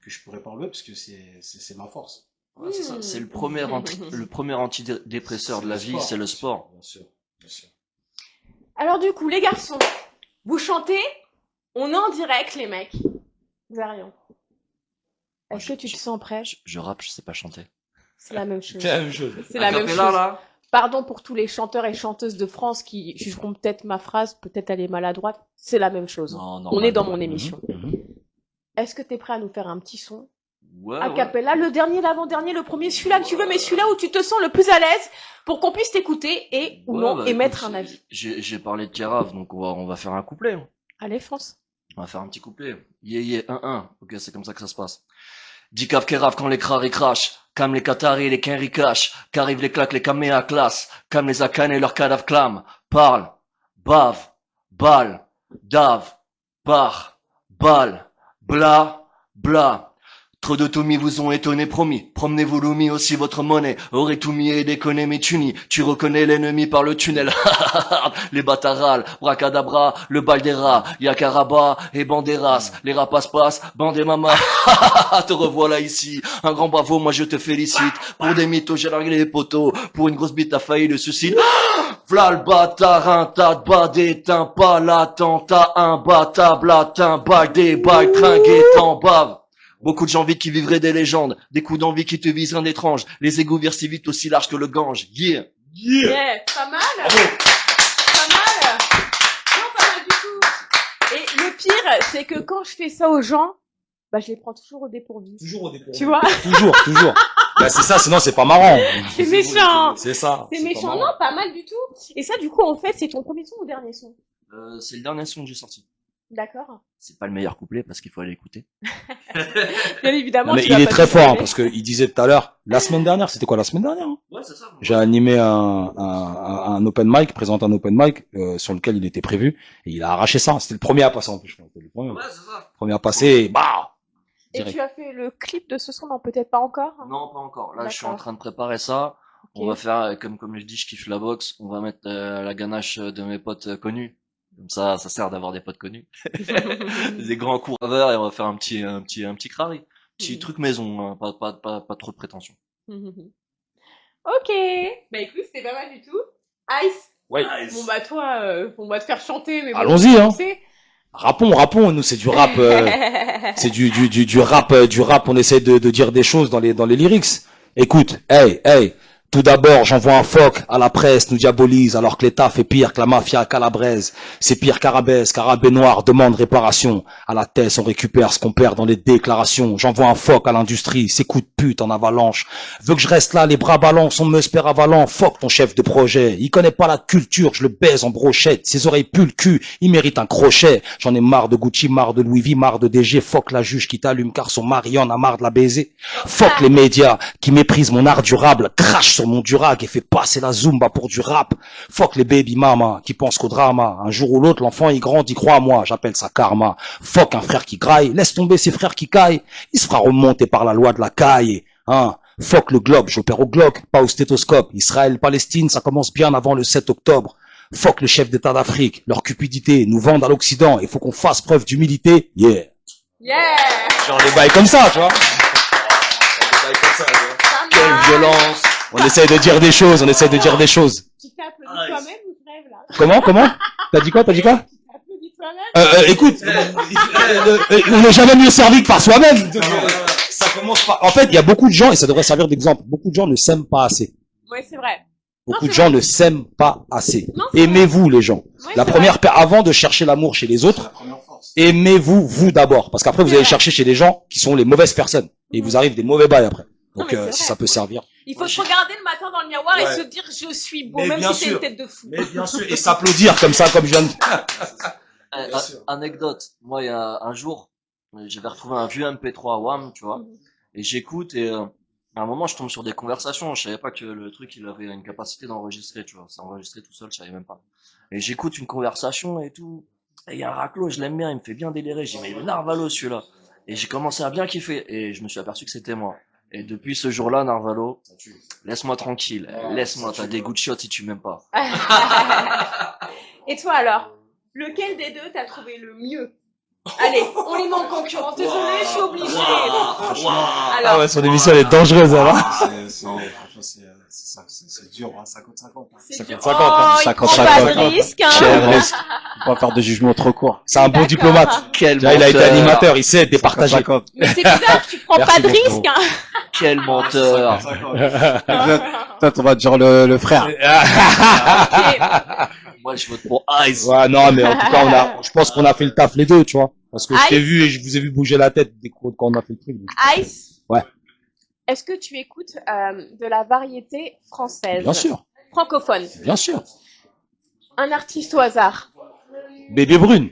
je pourrais pas enlever parce que c'est ma force. Ouais, c'est ça. C'est le premier antidépresseur de la vie, c'est le sport. Bien sûr, bien sûr. Alors du coup, les garçons, vous chantez? On est en direct, les mecs. Xarion. Est-ce que tu te sens prêt? Je rappe, je sais pas chanter. C'est la même chose. C'est la même chose. C'est la même Acapella, chose. là. Pardon pour tous les chanteurs et chanteuses de France qui jugeront peut-être ma phrase, peut-être elle est maladroite. C'est la même chose. Non, On est dans normal. mon émission. Mhm. Est-ce que t'es prêt à nous faire un petit son? Ouais, A ouais. cappella, le dernier, l'avant-dernier, le premier, celui-là que tu veux, mais celui-là où tu te sens le plus à l'aise pour qu'on puisse t'écouter et ou Ouais, non bah, émettre écoute, un avis. J'ai parlé de Carafe, donc on va faire un couplet. Allez, France. On va faire un petit couplet. Yeah, 1-1. Ok, c'est comme ça que ça se passe. Dis cave Keraf quand les crari crachent. Cam les Qataris, les Kenri cash. Qu'arrivent les claques, les caméas classe. Cam les Akan et leurs cadavres clament. Parle, bave, balle, dave, bar, balle, bla, bla. Trop de Toumi vous ont étonné, promis. Promenez-vous l'oumi aussi votre monnaie. Aurait tout mis et déconné, mais tu nies. Tu reconnais l'ennemi par le tunnel. Les batarales, bracadabra, le bal des rats. Yakaraba et Banderas. Les rapaces passent, Bandemama. Te revoilà ici. Un grand bravo, moi je te félicite. Pour des mythos, j'ai largué les poteaux. Pour une grosse bite, t'as failli le suicide. V'là le bâtard, un tas de bas d'éteint, pas l'attentat, imbattable, atteint, balle des balles, tringuet en bave. Beaucoup de gens vite qui vivraient des légendes, des coups d'envie qui te visent rien d'étrange, les égouts versent si vite aussi large que le Gange. Yeah. Yeah, pas mal. Pas mal. Non, pas mal du tout. Et le pire, c'est que quand je fais ça aux gens, bah, je les prends toujours au dépourvu. Toujours au dépôt. Tu vois? Toujours. Bah, c'est ça, sinon c'est pas marrant. C'est méchant. C'est ça. C'est pas méchant. marrant. Non, pas mal du tout. Et ça, du coup, en fait, c'est ton premier son ou dernier son? C'est le dernier son que j'ai sorti. D'accord. C'est pas le meilleur couplet parce qu'il faut aller écouter. Bien évidemment. Non, mais tu il vas est pas très nous fort, hein, spoiler. parce que il disait tout à l'heure, la semaine dernière, c'était quoi la semaine dernière? Hein Ouais, c'est ça. J'ai animé un open mic, présente un open mic sur lequel il était prévu, et il a arraché ça. C'était le premier à passer en plus, je crois. C'était le premier, Ouais, c'est ça. premier à passer, et bah Et direct. tu as fait le clip de ce son? Non, peut-être pas encore. Non, pas encore. Là, je suis en D'accord. train de préparer ça. Ok. On va faire, comme je dis, je kiffe la boxe. On va mettre la ganache de mes potes connus. Comme ça sert d'avoir des potes connus. Des grands coureurs et on va faire un petit crari. Petit truc maison, hein, pas trop de prétention. Ok. Bah écoute, c'était pas mal du tout. Ice. Ouais. Bon bah toi, on va te faire chanter, mais bon, Allons-y, hein. tu sais. Rappons, nous c'est du rap, c'est du rap, on essaie de dire des choses dans les lyrics. Écoute, hey, tout d'abord, j'envoie un phoque à la presse, nous diabolise, alors que l'État fait pire que la mafia calabraise. C'est pire qu'Arabesque, Arabe et Noir demande réparation. À la tête, on récupère ce qu'on perd dans les déclarations. J'envoie un phoque à l'industrie, ces coups de pute en avalanche. Veux que je reste là, les bras balancent, on me espère avalant. Fuck ton chef de projet, il connaît pas la culture, je le baise en brochette. Ses oreilles puent le cul, il mérite un crochet. J'en ai marre de Gucci, marre de Louis V, marre de DG. Fuck la juge qui t'allume car son mari en a marre de la baiser. Fuck les médias qui méprisent mon art durable, crache sur mon durag et fait passer la zumba pour du rap. Fuck les baby mama qui pensent qu'au drama. Un jour ou l'autre, l'enfant il grandit, crois à moi, j'appelle ça karma. Fuck un frère qui graille, laisse tomber ses frères qui caillent. Il se fera remonter par la loi de la caille. Hein. Fuck le globe, j'opère au Glock, pas au stéthoscope. Israël-Palestine, ça commence bien avant le 7 octobre. Fuck le chef d'État d'Afrique, leur cupidité, nous vendent à l'Occident, il faut qu'on fasse preuve d'humilité. Yeah. Yeah. Genre des bails comme ça, tu vois. Quelle violence. On essaye de dire des choses, on essaye de dire des choses. Tu t'es applaudi toi-même ou je rêve là? Comment? T'as dit quoi? Tu t'es applaudi toi-même? Écoute, on n'est jamais mieux servi que par soi-même. Ça commence par... En fait, il y a beaucoup de gens, et ça devrait servir d'exemple, beaucoup de gens ne s'aiment pas assez. Oui, c'est vrai. Beaucoup de gens ne s'aiment pas assez. Non, c'est Aimez-vous, les gens. Oui, La c'est première, avant de chercher l'amour chez les C'est autres, la première force. aimez-vous, vous d'abord. Parce qu'après, vous C'est allez vrai. chercher chez les gens qui sont les mauvaises personnes. Et il vous arrive des mauvais bails après. Non, Donc, mais c'est si vrai. ça peut servir. Il faut se regarder le matin dans le miroir et Ouais. se dire je suis beau, Mais même bien si c'est une sûr. tête de fou. Mais bien sûr. Et s'applaudir comme ça, comme je viens de... Eh, anecdote. Moi, il y a un jour, j'avais retrouvé un vieux MP3 WAM, tu vois. Et j'écoute et à un moment, je tombe sur des conversations. Je savais pas que le truc, il avait une capacité d'enregistrer, tu vois. C'est enregistré tout seul, je savais même pas. Et j'écoute une conversation et tout. Et il y a un raclo, je l'aime bien, il me fait bien délirer. J'ai dit, mais il est Narvalo, celui-là. Et j'ai commencé à bien kiffer. Et je me suis aperçu que c'était moi. Et depuis ce jour-là, Narvalo, laisse-moi tranquille. Laisse-moi, t'as des goûts de chiottes si tu m'aimes pas. Et toi alors, lequel des deux t'as trouvé le mieux? Allez, on les met en concurrence. Désolé, je suis obligée. Alors, Ah ouais, son émission, elle est dangereuse, alors. Franchement, c'est dur, hein, 50-50. Hein. c'est dur. 50-50, Oh, il 50-50. prend pas de risque, hein. Quel risque. Faut pas faire de jugement trop court. C'est un bon D'accord. diplomate. Quel Tu vois, il a été menteur. animateur, il sait départager. 50-50. Mais c'est bizarre, tu prends Merci pas de beaucoup. risque, hein. Quel menteur. 50-50. Toi, on va dire le frère. Ok. Moi, je vote pour Ice. Ouais, non, mais en tout cas, je pense qu'on a fait le taf les deux, tu vois. Parce que je t'ai Ice. vu et je vous ai vu bouger la tête quand on a fait le truc. donc. Ice. Ouais. Est-ce que tu écoutes de la variété française? Bien sûr, Francophone. bien sûr. Un artiste au hasard. Bébé Brune.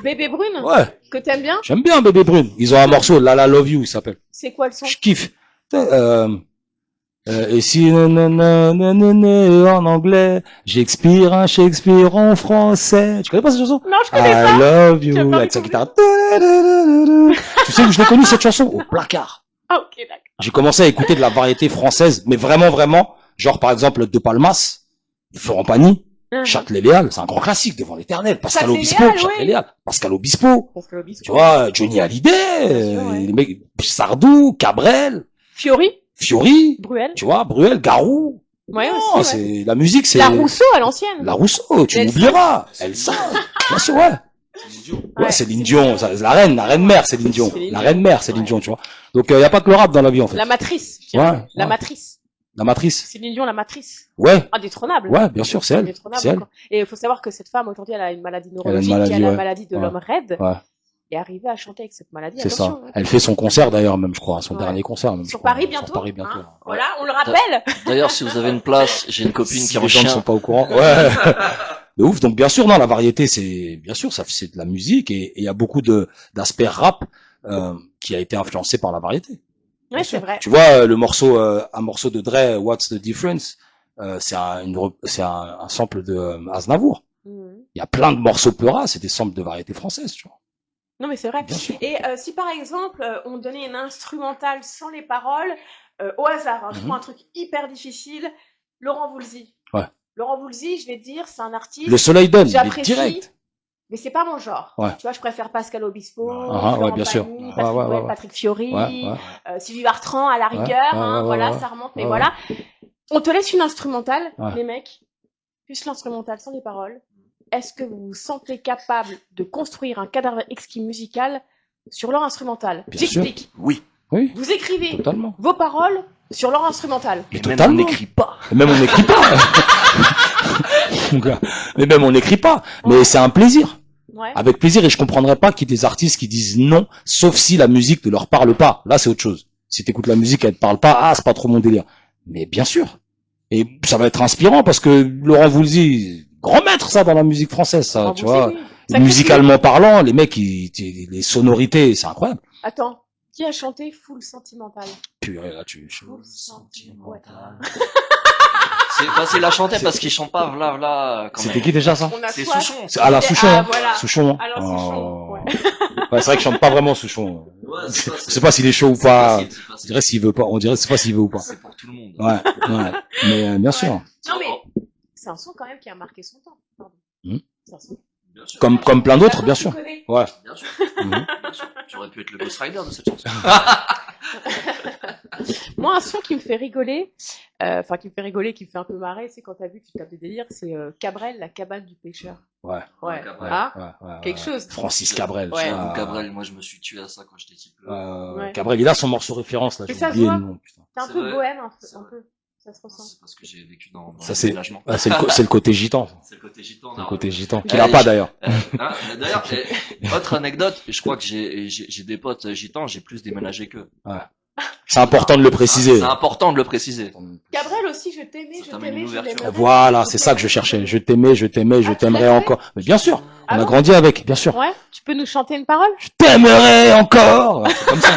Bébé Brune. Ouais, Que t'aimes bien? j'aime bien Bébé Brune. Ils ont un morceau, La La Love You, il s'appelle. C'est quoi le son? Je kiffe. Et si en anglais, j'expire un Shakespeare en français. Tu connais pas cette chanson? Non, je connais I pas. love Tu you. vas pas Avec sa découvrir. guitare. Tu sais où je l'ai connue cette chanson? Au placard. Ah, ok, d'accord. J'ai commencé à écouter de la variété française, mais vraiment, vraiment, genre par exemple De Palmas, Florent Pagny, Châtelet-Léal, c'est un grand classique devant l'éternel. Pascal Obispo, Châtelet-Léal, ouais. Châtelet-Léal, Pascal Obispo, Parce que Obispo. tu vois, Johnny Hallyday, Bien sûr, ouais. les mecs, Sardou, Cabrel, Fiori. Fiori, Bruel. tu vois, Bruel, Garou. Ouais, Non, aussi, ouais. c'est la musique, c'est La Rousseau à l'ancienne. La Rousseau, tu Elsa. m'oublieras, Elsa, bien sûr, ouais. Ouais, Céline Dion, la reine mère, Céline Dion. Céline La Dion. reine mère, Céline Dion, tu vois. Donc, y a pas que le rap dans la vie, en fait. La matrice. je dirais. Ouais, La ouais. matrice. La matrice. Céline Dion, la matrice. Ouais, Indétrônable. ouais, bien sûr, c'est elle. Indétrônable C'est elle. encore. Et il faut savoir que cette femme, aujourd'hui, elle a une maladie Elle a une neurologique, maladie, qui a la ouais. maladie de Ouais. l'homme raide. Ouais, Et arriver à chanter avec cette maladie, c'est ça. attention. Hein. Elle fait son concert d'ailleurs, même, je crois, son Ouais. dernier concert, même. Sur je crois. Paris bientôt. Sur Paris bientôt. Hein. Voilà, on le rappelle. D'ailleurs, si vous avez une place, j'ai une copine Si qui est en les gens ne chien. sont pas au courant. Ouais. De ouf. Donc, bien sûr, non, la variété, c'est, bien sûr, ça, c'est de la musique et il y a beaucoup d'aspects rap, qui a été influencé par la variété. Ouais, c'est vrai. Tu vois, le morceau, un morceau de Dre, What's the Difference, c'est un sample de Aznavour. Mhm. Il y a plein de morceaux Peura, c'est des samples de variété française, tu vois. Non, mais c'est vrai. Bien sûr. Et si par exemple, on donnait une instrumentale sans les paroles, au hasard, hein, je Mhm. prends un truc hyper difficile, Laurent Voulzy. Ouais. Laurent Voulzy, je vais te dire, c'est un artiste. Le soleil donne, il est J'apprécie, direct. mais c'est pas mon genre. Ouais. Tu vois, je préfère Pascal Obispo, ouais, Florent bien sûr. Pagny, Ouais, Patrick ouais, Bruel, ouais. Patrick Fiori, Ouais, ouais. Sylvie Vartran à la Ouais, rigueur, ouais, hein, ouais, voilà, ouais. ça remonte, mais Ouais, voilà. On te laisse une instrumentale, Ouais. les mecs, plus l'instrumentale sans les paroles. Est-ce que vous vous sentez capable de construire un cadre exquis musical sur leur instrumental? Bien J'explique. Oui. Oui, Vous écrivez totalement. vos paroles sur leur instrumental. Mais Et même on totalement. n'écrit pas. Et même on n'écrit pas. Mon gars. Mais même on n'écrit pas. Mais c'est un plaisir. Ouais. Avec plaisir, et je comprendrais pas qu'il y ait des artistes qui disent non, sauf si la musique ne leur parle pas. Là, c'est autre chose. Si t'écoutes la musique, elle te parle pas, ah, c'est pas trop mon délire. Mais bien sûr. Et ça va être inspirant parce que Laurent Voulzy, grand maître, ça, dans la musique française, ça, Laurent tu Voulzy, vois. oui. Sacré Musicalement parlant, les mecs, les sonorités, c'est incroyable. film. Attends, qui a chanté Full Sentimental? Purée, là, tu... Full Sentimental. C'est la chantait parce qu'il chante pas, là, quand C'était même. qui déjà, ça? On a C'est soif. Souchon. C'est Alain Souchon. Ah, hein. voilà. Souchon. Hein. Alain Souchon, Oh. ouais. Ouais, c'est vrai que je chante pas vraiment Souchon. Ouais, Je sais pas s'il est chaud ou pas. C'est facile, Je dirais s'il veut pas. On dirait, je sais pas s'il veut ou pas. c'est pour tout le monde. Ouais, ouais. Mais bien Ouais. sûr. Non, mais c'est un son quand même qui a marqué son temps. Pardon. Hmm. C'est un son. Bien sûr. Comme plein d'autres, bien Tu sûr. connais. Ouais. Bien sûr. Mhm. Bien sûr. J'aurais pu être le Ghost Rider de cette chanson. Moi, un son qui me fait rigoler, qui me fait rigoler, qui me fait un peu marrer, c'est quand t'as vu, tu tapes des délires, c'est Cabrel, la cabane du pêcheur. Ouais. Ouais. Cabrel. Ah, quelque chose. Francis Cabrel. Ouais. J'avoue, Cabrel, moi je me suis tué à ça quand j'étais petit peu. Ouais. Cabrel, il a son morceau référence, là. Mais J'ai ça se oublié voit. le nom, putain. T'es un C'est peu vrai. bohème, un C'est vrai. peu. Ça se ressent. C'est parce que j'ai vécu dans Ça, le c'est, déménagement. c'est le côté gitan. C'est le côté gitan. C'est le non. côté gitan. Oui. Qu'il a pas, d'ailleurs. D'ailleurs, autre anecdote, je crois que j'ai des potes gitans, j'ai plus déménagé qu'eux. C'est important de le préciser. C'est important de le préciser. Cabrel aussi, je t'aimais, Ça t'amène une je ouverture. l'aimerais. Voilà, c'est ça que je cherchais. Je t'aimais, je Ah, tu t'aimerais l'as fait encore. Mais bien sûr, Ah on a bon grandi avec, bien sûr. Ouais, tu peux nous chanter une parole? Je t'aimerais encore. C'est comme ça.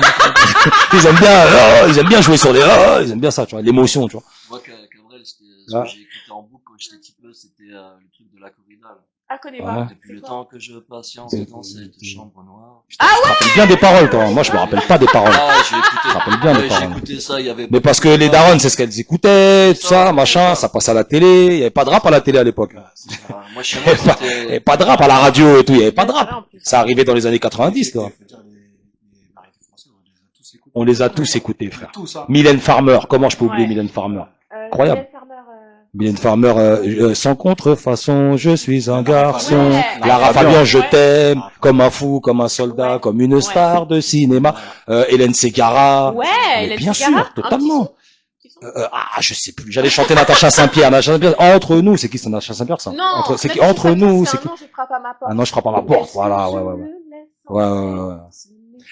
Ils aiment bien jouer sur les ils aiment bien ça, tu vois, l'émotion, tu vois. Moi, Cabrel, ce Ah. que j'ai écouté en boucle quand j'étais petit peu, c'était le truc de la corrida. Là. Ah, connais Ouais. pas. Depuis C'est le quoi temps que je patiente dans cette chambre noire. Tu te rappelles bien des paroles, toi. Moi, je me rappelle pas des paroles. Ah, j'ai écouté. Je me rappelle bien des J'ai paroles. écouté ça, il y avait. Mais parce que les darons, c'est ce qu'elles écoutaient, tout ça, machin, ça passait à la télé. Il y avait pas de rap à la télé à l'époque. Ah, moi, chez moi, Il y avait c'était. pas de rap à la radio et tout. Il y avait pas de vrai, rap. en plus. Ça arrivait dans les années 90, quoi. Faut dire, les variétés françaises, On les a tous écoutés, frère. Tous, hein. Mylène Farmer. Comment je peux oublier Ouais. Mylène Farmer? Incroyable. Mylène Farmer, Mylène Farmer, sans contrefaçon, je suis un garçon. Ouais. Lara Fabian, je Ouais. t'aime, comme un fou, comme un soldat, Ouais. comme une star de cinéma. Hélène Ségara. Ouais, Mais Hélène bien Ségara, sûr, totalement. un petit son. Je sais plus. J'allais chanter Natacha Saint-Pierre. Natacha Saint-Pierre. Entre nous, c'est qui c'est Natacha Saint-Pierre, ça? Non, C'est qui Natacha entre Saint-Pierre, nous, c'est c'est un qui? non, je frappe à ma porte. Ah non, je frappe à ma porte. Voilà, ouais. Ouais.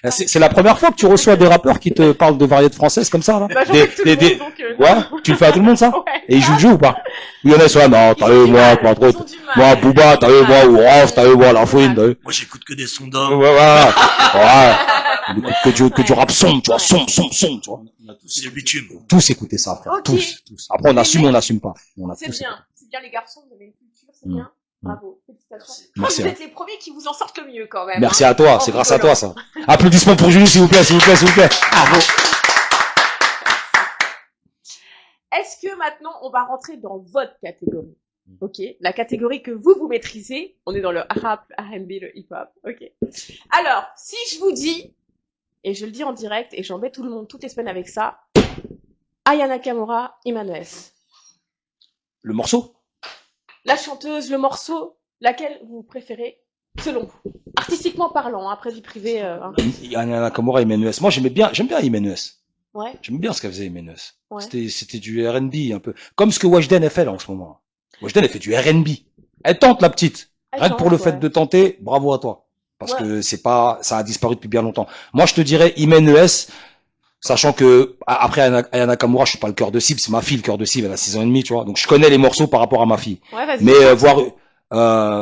C'est la première fois que tu reçois des rappeurs qui te parlent de variétés françaises comme ça, là? Bah, j'en fais tout le monde, donc, Ouais? Tu le fais à tout le monde, ça? Ouais. Et ils jouent le jeu ou pas? Il y en a soit, non, t'as Ils ont eu, du moi, mal, pas trop. ils ont du mal. Moi, Booba, t'as eu, moi, ou Rof, t'as eu, moi, La Fouine, t'as eu. Moi, j'écoute que des sons Ouais, d'hommes. voilà. Ouais. Que du rap sombre, tu vois, sombre, tu vois. On a tous C'est le bitume. Tous écouter ça, frère. Ok. Tous. Après, on assume, on n'assume pas. On a C'est tous bien, c'est bien les garçons, vous avez une culture, c'est Mm. bien. Bravo, félicitations. Merci. Vous êtes les premiers qui vous en sortent le mieux quand même. Merci hein. à toi, c'est grâce à toi, ça. Applaudissements pour Julie, s'il vous plaît, s'il vous plaît, s'il vous plaît. Bravo. Est-ce que maintenant on va rentrer dans votre catégorie? Ok, la catégorie que vous maîtrisez, on est dans le rap, R&B, le hip-hop. Ok. Alors, si je vous dis, et je le dis en direct, et j'embête tout le monde toutes les semaines avec ça, Aya Nakamura, Emmanuel. Le morceau? La chanteuse, le morceau, laquelle vous préférez, selon vous? Artistiquement parlant, après vie privée. Hein. Aya Nakamura, Imenes. Moi, j'aime bien Imenes. Ouais. J'aime bien ce qu'elle faisait, Imenes. Ouais. C'était du R&B, un peu. Comme ce que Wajden a fait, là, en ce moment. Wajden, elle fait du R&B. Elle tente, la petite. Rien que pour le fait de tenter, bravo à toi. Parce que ça a disparu depuis bien longtemps. Moi, je te dirais Imenes, sachant que, après Aya Nakamura, je suis pas le cœur de cible, c'est ma fille le cœur de cible, elle a 6 ans et demi, tu vois. Donc, je connais les morceaux par rapport à ma fille. Ouais, vas-y. Mais voir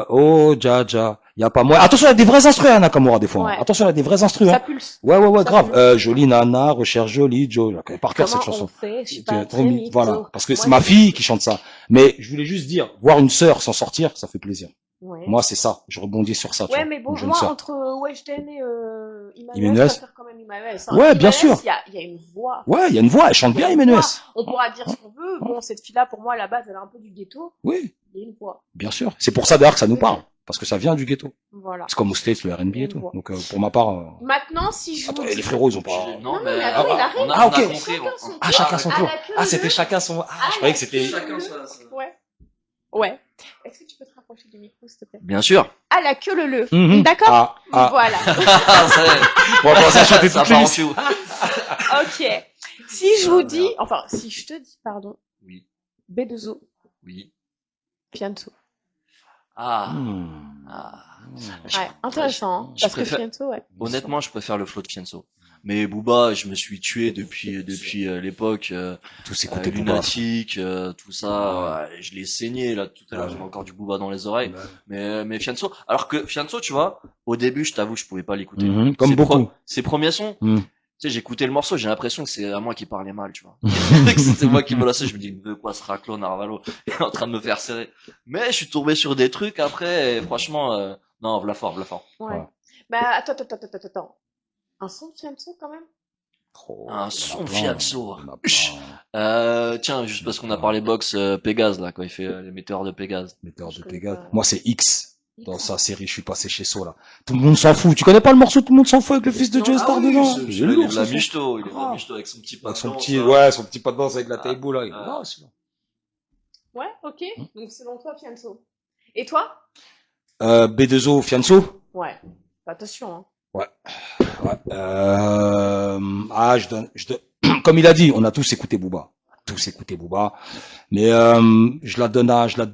oh Jaja, y a pas moi. Attention, il y a des vrais instrus à Nakamura des fois. Ouais. Hein. Attention, il y a des vrais instrus. Ça Hein. pulse. Ouais, Ça grave. pulse. Jolie nana, recherche jolie Joe. Je la connais par cœur cette chanson. On fait, je suis pas très mytho. Voilà, parce que c'est Moi, ma fille qui chante ça. Mais je voulais juste dire, voir une sœur s'en sortir, ça fait plaisir. Ouais. Moi, c'est ça. Je rebondis sur ça. Tu Ouais, vois, mais bon, une jeune moi, sœur. entre Weshden et Emmanuel, Imenes. je préfère quand même Emmanuel. Hein. Ouais, bien Emmanuel, sûr. Il y a une voix. Ouais, il y a une voix, elle chante Il y a bien, une Imenes. voix. On pourra dire ce qu'on veut. Bon, cette fille-là, pour moi, à la base, elle a un peu du ghetto. Oui, Il y a une voix. bien sûr. C'est pour ça d'ailleurs que ça nous parle. Parce que ça vient du ghetto. Voilà. C'est comme au States, le R&B et Une tout. voix. Donc, pour ma part, Maintenant, si je attends, vous les dis... frérots, ils ont pas... Non, mais mais attends, il arrive. on a Ah, ok. compris. Chacun son tour. À la queue Ah, c'était leu. chacun son... Ah, je À croyais la que c'était... queue Chacun leu. ça. Ouais. Ouais. Est-ce que tu peux te rapprocher du micro, s'il te plaît? Bien sûr. À la queue le. Mhm. D'accord? Ah. Voilà. Ça On va commencer à chanter ça toutes les part en listes. fio. Ok. Si je vous dis, enfin, si je te dis, pardon, Oui, B2O, oui. Fianso. Ah. Hmm. Ouais, intéressant, hein, je parce que préfère- Fianso, ouais. Honnêtement, je préfère le flow de Fianso. Mais Booba, je me suis tué depuis l'époque Tous écoutés Booba. lunatique, tout ça. Ouais, je l'ai saigné là tout à l'heure. Ouais. J'avais encore du Booba dans les oreilles. Mais Fianso, alors que Fianso, tu vois, au début, je t'avoue, je pouvais pas l'écouter. Mhm, comme Ses beaucoup. Ses premiers sons. Mhm. Tu sais, j'écoutais le morceau, j'ai l'impression que c'est à moi qui parlais mal, tu vois. que c'était moi qui me lassais, je me dis, il veut quoi ce raclo, Narvalo? Il est en train de me faire serrer. Mais je suis tombé sur des trucs après, et franchement, non, v'là fort. Ouais. Ouais. Bah, attends. Un son de Fianso, quand même? Oh, Un il y en a son plein, Fianso. il y en a plein. Tiens, juste parce qu'on a parlé box, Pégase, là, quand il fait les metteurs de Pégase. Metteur Je de connais Pégase. pas. Moi, c'est X. dans sa série Je suis passé chez Sola. Tout le monde s'en fout. Tu connais pas le morceau Tout le monde s'en fout avec le fils de Non. Joe Star dedans? il Il est est lourd, de la ce son. michto, il est de la Grave. michto avec son petit pas Avec de son danse, petit, là. ouais, son petit pas de danse avec la Ah, taille là. ah. Non, celui-là. Ouais, ok. Donc selon toi, Fianso. Et toi? B2O, Fianso? Ouais. Attention, hein. Ouais. Comme il a dit, on a tous écouté Booba. Tous écouté Booba. Mais, je la donne à Fianso.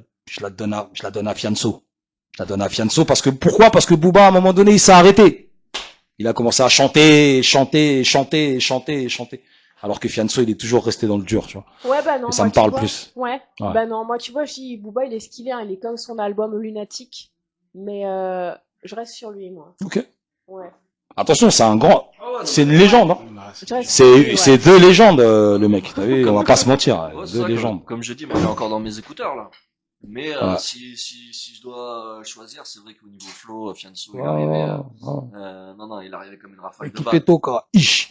Je la donne à Fianso parce que, pourquoi? Parce que Booba, à un moment donné, il s'est arrêté. Il a commencé à chanter. Alors que Fianso, il est toujours resté dans le dur, tu vois. Ouais, bah non. Et ça moi, me tu parle vois, plus. Ouais. Ouais. Bah non, moi, tu vois, Booba, il est ce qu'il est, hein. Il est comme son album Lunatic. Mais je reste sur lui, moi. Ok. Ouais. Attention, c'est un grand, Ah ouais, non, c'est une légende, hein. Je reste sur lui, C'est ouais. deux légendes, le mec. T'as vu, on va pas se mentir. ouais, c'est Deux ça, légendes. comme je dis, moi, il est encore dans mes écouteurs, là. Mais Ouais. si je dois choisir, c'est vrai qu'au niveau flow, Fianso, il est Ouais, arrivé. ouais. Non, il est arrivé comme une rafale de Équipe balles. Toka, ish.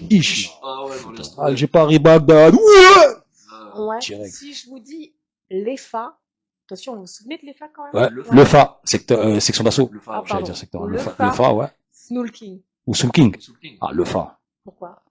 Ah ouais, non, laisse tomber. Alger Paris Bagdad. Ouais. Ouais. Direct. Si je vous dis l'EFA, attention, vous vous souvenez de l'EFA quand même? Ouais. Le Le Fa, section d'assaut. Le Ah, phare, J'allais pardon. dire secteur. Le Le Fa. Fa, ouais. Snool King. Ou Soul King. Soul King. Ah, le Fa. Pourquoi?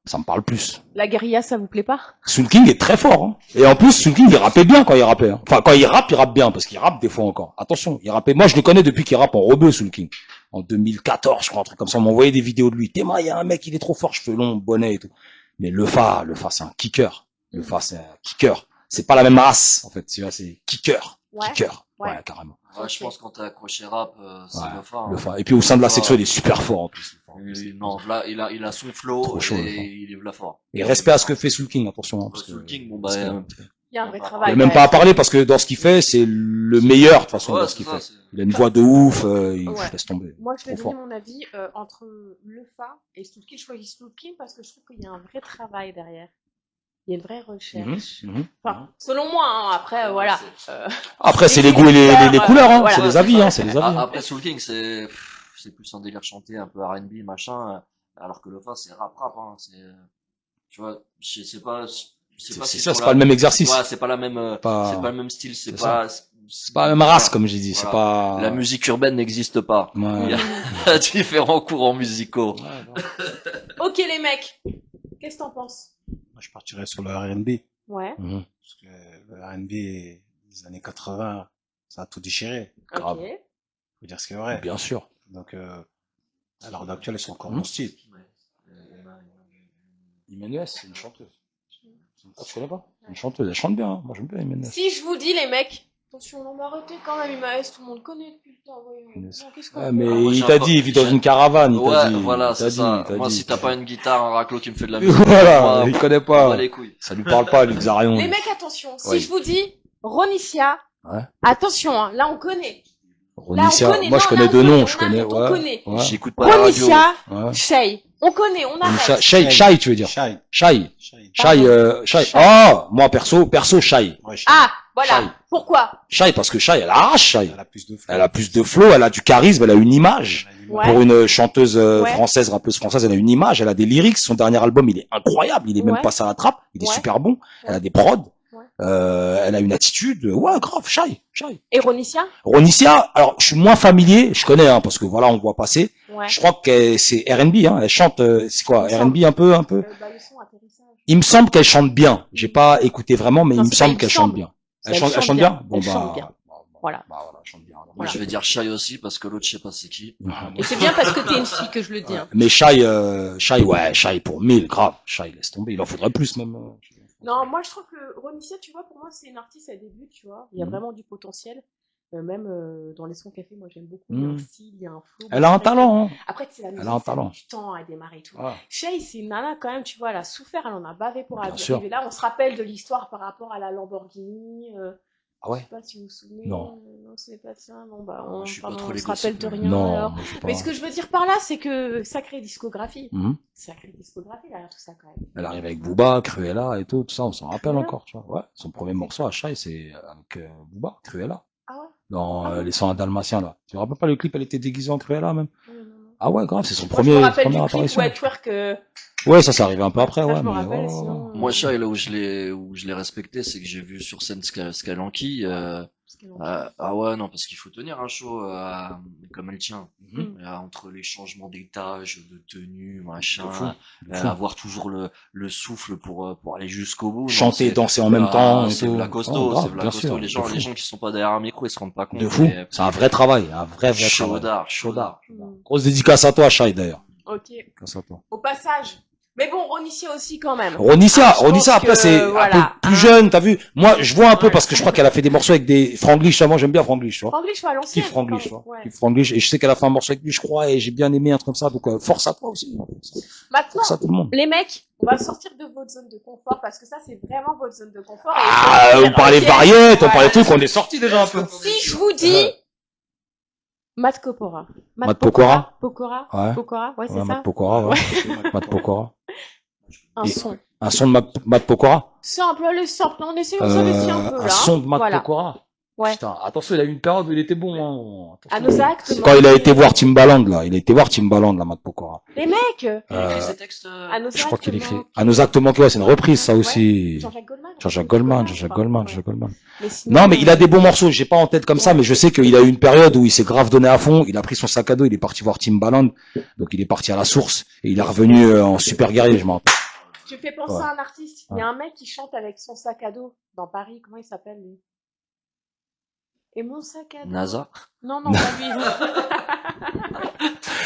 Ça me parle plus. La guérilla, ça vous plaît pas? Soul King est très fort, hein. Et en plus, Soul King, il rappait bien quand il rappait, hein. Enfin, quand il rappe bien, parce qu'il rappe des fois encore. Attention, il rappait. Moi, je le connais depuis qu'il rappe en rebeu, Soul King. En 2014, je crois, un truc comme ça. On m'envoyait des vidéos de lui. Théma, il y a un mec, il est trop fort, cheveux longs, bonnet et tout. Mais le Fa, c'est un kicker. Le Fa, c'est un kicker. C'est pas la même race, en fait. Tu vois, c'est kicker. Ouais. Kicker. Ouais. Ouais, carrément. Ouais, je pense que quand t'as accroché rap, c'est Ouais, le phare. Le Fa. Et puis, au sein de la Ouais. section, il est super fort, en plus. Non, là, il a son flow Trop chaud, le et phare. il est là fort. Et respect à ce que fait Soul King, attention, hein, parce que. Soul King, bon, parce que- Il y a un vrai Il y a Il travail. n'y a même quand pas à parler parce que dans ce qu'il fait, c'est le meilleur, de toute façon, Ouais, dans ce c'est qu'il ça, fait. c'est- Il a une voix de ouf, Ouais. je laisse tomber. Moi, je vais Trop donner mon avis entre le Fa et Snoop King. Je choisis Snoop King parce que je trouve qu'il y a un vrai travail derrière. Il y a une vraie recherche. Enfin, selon moi, hein, après, voilà. Après, c'est Et les puis goûts et les les couleurs, hein. voilà. C'est les avis, hein. C'est les avis. hein. Après, Soul King, c'est plus un délire chanté, un peu R&B, machin, alors que le phare, c'est rap, hein. Tu vois, c'est pas C'est si ça, pour c'est la- pas le même exercice. Ouais, c'est pas la même, Pas- c'est pas le même style, c'est c'est pas, C'est pas la même race, voilà. comme j'ai dit. C'est Voilà. pas. La musique urbaine n'existe pas. Ouais. Il y a différents courants musicaux. Ok, les mecs. Qu'est-ce que t'en penses? Moi, je partirais sur le R&B. Ouais. Mhm. Parce que le R&B des années 80, ça a tout déchiré. Grave. Ok. Faut dire ce qui est vrai. Bien sûr. Donc, à l'heure actuelle, ils sont encore Mhm. mon style. Imenes, c'est une chanteuse. Tu connais pas? Une chanteuse. Elle chante bien, hein. Moi, j'aime bien Imenes. Si je vous dis, les mecs, attention, on va arrêter quand même, Imaes, tout le monde connaît depuis le temps, voyons. Yes. Non, qu'est-ce qu'on Ouais, fait, mais là moi, il j'ai t'a un dit, il vit j'ai- dans une caravane, il t'a Ouais, dit. voilà, il t'a c'est ça. dit, Moi, dit. si t'as pas une guitare, un raclo qui me fait de la musique, Voilà, moi, il connaît on pas. va les couilles. Ça lui parle pas, lui, Xarion. Les mecs, attention, si Ouais. je vous dis Ronicia, Ouais. attention, hein, là on connaît. Ronicia, Là, on connaît. moi, je Non, connais là, on deux connaît, noms, on je connais, arrête, on ouais. connaît. Ouais. J'écoute pas la radio. Ronicia, Ouais. Shay, on connaît, on arrête. Shai, tu veux dire. Shai. Shai. Pardon. Shai. Shai. Ah, moi, perso, Shai. Ouais, Shai. Ah, voilà. Shay. Pourquoi? Shai, parce que Shai, elle arrache, Shai. Elle a plus de flow. Elle a plus de flow, elle a du charisme, elle a une image. Elle a une Ouais. Pour une chanteuse Ouais. française, rappeuse française, elle a une image, elle a des lyrics. Son dernier album, il est incroyable, il est même Ouais. passé à la trappe, il est Ouais. super bon. Elle a Ouais. des prods, Ouais. elle a une attitude. Ouais, grave, Shai. Et Ronicia? Ronicia, alors je suis moins familier, je connais, hein, parce que voilà, on voit passer. Ouais. Je crois que c'est R&B, hein. Elle chante, c'est quoi, Il me R&B un peu. Bah, le son atterrissage. Il me semble qu'elle chante bien. J'ai pas écouté vraiment, mais Non, il me c'est pas semble il me qu'elle chante semble. bien. Elle Elle chante bien. Bon Elle bah, chante bien. Voilà. Bah voilà, elle chante bien. Alors, Moi, je vais dire Shai aussi, parce que l'autre, je sais pas c'est qui. Et c'est bien parce que t'es une fille que je le dis. Hein. Mais Shai pour 1000, grave. Shai, laisse tomber. Il en faudrait plus même. Non, moi je trouve que Ronicia, tu vois, pour moi c'est une artiste à début, tu vois. Il y a Mhm. vraiment du potentiel. Même dans les sons qu'elle fait, moi j'aime beaucoup. Il y a Mhm. un style, il y a un flow. Elle a un talent, hein. Après, c'est la musique, Elle a un ça talent. met du temps à démarrer et tout. Ouais. Shay, c'est une nana quand même, tu vois, elle a souffert, elle en a bavé pour Bien sûr. arriver là. On se rappelle de l'histoire par rapport à la Lamborghini. Ah Je ouais? sais pas si vous vous souvenez. Non. Non, c'est pas ça. Non, bah, on, Je suis pas pardon, trop on les se rappelle de gossips, rien. Non, alors. mais je sais pas. Mais ce que je veux dire par là, c'est que sacrée discographie. Mhm. Sacrée discographie derrière tout ça quand même. Elle arrive avec Booba, Cruella et tout ça, on s'en rappelle Cruella. encore, tu vois. Ouais. Son premier morceau à Shai, c'est avec Booba, Cruella. Ah ouais? Dans Ah ouais. Les 101 Dalmatiens, là. Tu te rappelles pas le clip, elle était déguisée en Cruella, même? Non. Ah ouais, grave, c'est son Moi, je me rappelle première du clip apparition. où elle twerk. Ouais, ça, c'est arrivé un peu après, Ça, ouais. je me mais rappelle, ouais, sinon. ouais. Moi, Shai, là où je l'ai respecté, c'est que j'ai vu sur scène Skylanky, Ah ouais, non, parce qu'il faut tenir un show comme elle tient. Mhm. Entre les changements d'étage, de tenue, machin, De fou. De fou. avoir toujours le souffle pour aller jusqu'au bout. Non, Chanter, c'est danser en même temps et c'est tout. v'là Oh, costaud, grave, c'est v'là bien costaud. sûr, Les de fou. gens qui sont pas derrière un micro, ils se rendent pas compte. De fou. mais C'est un vrai travail, un vrai travail. chaudard. Mm. Grosse dédicace à toi, Shai, d'ailleurs. Ok. Dédicace à toi. Au passage. Mais bon, Ronicia aussi quand même. Ronicia, Je pense après que, c'est voilà, un peu plus hein. jeune, t'as vu? Moi, je vois un peu Voilà. parce que je crois qu'elle a fait des morceaux avec des Franglish. Moi, j'aime bien Franglish, tu vois. Franglish, je vois à l'ancienne. Kiffe Franglish, tu vois. Ouais. Kiffe Franglish. Et je sais qu'elle a fait un morceau avec lui, je crois, et j'ai bien aimé un truc comme ça. Donc, force à toi aussi. Maintenant, Force à tout le monde. les mecs, on va sortir de votre zone de confort parce que ça, c'est vraiment votre zone de confort. Et Ah, il faut on dire, parlait ok, variette, on voilà. parlait trucs, on est sorti déjà un peu. Si je vous dis Matt Pokora. Matt Pokora Pokora. Ouais. Pokora, ouais, c'est Ouais, ça. Matt Pokora, ouais. Matt Pokora. Un Et- son. Un son de Matt Pokora? Simple, le simple. On essaie de s'investir un peu, Un là. son de Matt Voilà. Pokora. Ouais. Putain, attention, il a eu une période où il était bon, hein. À Attention. nos actes. C'est quand il a été voir Timbaland, là. Il a été voir Timbaland, là, Matt Pokora. Les mecs, Il écrit ses textes. à nos Je crois qu'il écrit. manqués. À nos actes manqués, ouais, c'est une reprise, ça Ouais. aussi. Jean-Jacques Goldman. Jean-Jacques Goldman. Ouais. Mais sinon, Non, mais il a des bons morceaux. J'ai pas en tête comme ça, Ouais. mais je sais qu'il a eu une période où il s'est grave donné à fond. Il a pris son sac à dos, il est parti voir Timbaland. Donc il est parti à la source. Et il est revenu en super guerrier, je m'en rappelle. Tu me fais penser Ouais. à un artiste. Il y a un mec qui chante avec son sac à dos dans Paris. Comment il s'appelle, lui? Et mon sac à dos. NASA. Non, non, pas lui.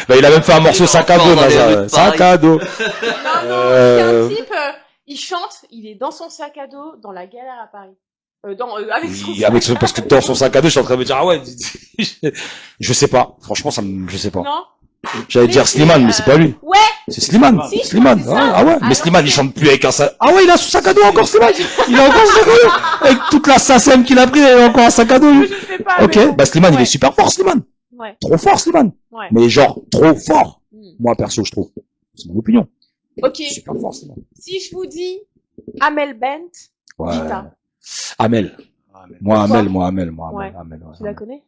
Bah, il a même fait un morceau Il est sac à encore dos, dans les Nasa. rues de Sac Paris. à dos. Non, c'est un type, il chante, il est dans son sac à dos, dans la galère à Paris. Avec son Oui, avec parce que dans son sac à dos, je suis en train de me dire, ah ouais, je sais pas. Franchement, je sais pas. Non? J'allais dire Slimane, mais c'est pas lui. Ouais! C'est Slimane. Si, je Slimane. crois que c'est ça. Ah ouais. Ah Mais non, Slimane, il c'est- chante plus avec un sac. Ah ouais, il a son sac à dos encore, Slimane. Il a encore son sac à dos. Avec toute la SACEM qu'il a pris, il a encore un sac à dos, lui. Je sais pas. Ok. mais bon. Bah, Slimane, il Ouais. est super fort, Slimane. Ouais. Trop fort, Slimane. Ouais. Mais genre, trop fort. Hmm. Moi, perso, je trouve. C'est mon opinion. Ok. Super fort, Slimane. Si je vous dis Amel Bent, Ouais. Vita, Amel. Ah, mais Moi, Pourquoi Amel. Ouais. Amel, ouais. tu la connais?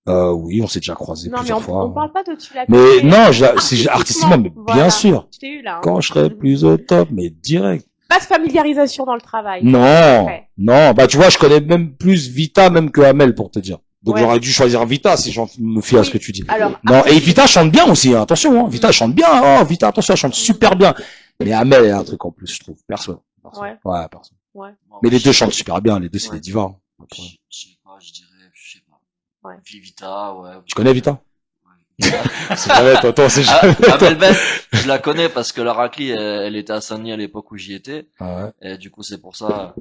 Oui, on s'est déjà croisés Non, mais plusieurs fois. on parle pas de tu la Mais connais. non, c'est artistiquement, mais bien Voilà. sûr. Je t'ai eu là. Hein. Quand je serai plus au top, mais direct. Pas de familiarisation dans le travail. Non, Ouais. non, bah tu vois, je connais même plus Vita même que Amel pour te dire. Donc Ouais. j'aurais dû choisir Vita si j'en me fie à Oui. ce que tu dis. Alors, Non, et Vita chante bien aussi, hein, attention, hein. Vita elle chante bien, oh, Vita, attention, elle chante super bien. Mais Amel, elle a un truc en plus, je trouve, perso. Ouais. Ouais, perso. ouais. Mais les deux chantent super bien, les deux c'est Ouais. des divas. Hein. Je sais pas, je sais pas. Ouais. Vita, ouais. Tu connais Vita? Ouais. C'est jamais, toi, c'est jamais. Amel Bent, je la connais parce que la raclie, elle était à Saint-Denis à l'époque où j'y étais. Ouais. Et du coup, c'est pour ça,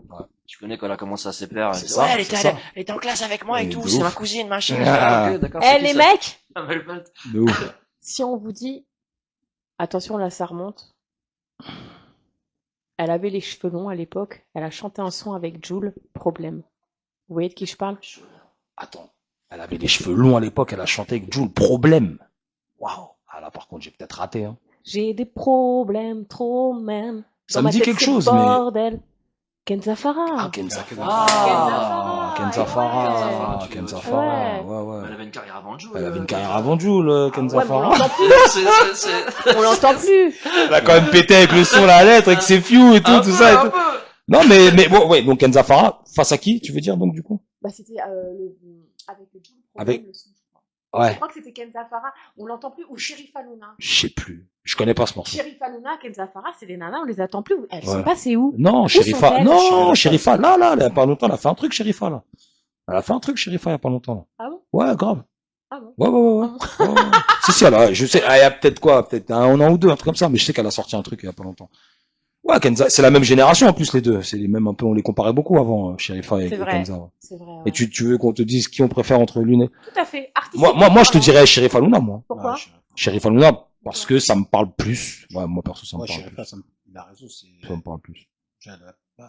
je connais quand elle a commencé à se plaire. C'est ça, elle c'est ça. elle était en classe avec moi et Mais tout, de c'est ouf. ma cousine, machin. Ah. Ok, d'accord, Eh, c'est qui, les ça mecs, Amel Bent. De ouf. si on vous dit, attention, là, ça remonte. Elle avait les cheveux longs à l'époque. Elle a chanté un son avec Jul, Problème. Vous voyez de qui je parle? Attends. Elle avait les cheveux longs à l'époque, elle a chanté avec Jul, Problème. Waouh. Ah là, par contre, j'ai peut-être raté, hein. J'ai des problèmes, trop même. Ça Dans me ma dit tête, quelque c'est chose, mais. bordel. Kenza Farah. Ah, Kenza Ah, Farah. Kenza ouais. Farah. Ouais. Kenza Ouais. Farah. Ouais, Elle ouais. avait une carrière avant Joe. Elle avait une carrière avant Jul, Kenza Ouais, mais on Farah. l'entend plus. C'est... On l'entend plus. Elle a quand même pété avec le son, la lettre, avec ses few et tout, tout ça et tout. Non, mais bon, ouais, donc Kenza Farah, face à qui, tu veux dire, donc, du coup? Bah, c'était avec le Jul, Avec- Problème, le son, je crois. Ouais. Je crois que c'était Kenza Farah. On l'entend plus. Ou Sherif Hanouna. Je sais plus. Je connais pas ce morceau. Sherif Hanouna, Kenza Farah, c'est des nanas, on les attend plus. Elles Ouais. sont passées où? Non, Sherifa. sont-elles? Non, Sherifa. Là, il y a pas longtemps, elle a fait un truc, Sherifa, là. Elle a fait un truc, Sherifa, il y a pas longtemps, là. Ah bon? Ouais, grave. Ah bon? Ouais. Ouais. Si, elle a, je sais, il y a peut-être quoi, peut-être un an ou deux, un truc comme ça, mais je sais qu'elle a sorti un truc il y a pas longtemps. Ouais, Kenza, c'est la même génération, en plus, les deux. C'est les mêmes un peu, on les comparait beaucoup avant, Sherifa et C'est vrai. Kenza. Ouais. C'est vrai. Et tu veux qu'on te dise qui on préfère entre l'une et... Tout à fait. Artistique. Moi, je te dirais Sherifa Luna, moi. Pourquoi? Sherifa Luna, parce que ça me parle plus. Ouais, moi, perso, ça me Moi, je parle sais plus. pas, il a raison, Ça me parle plus. elle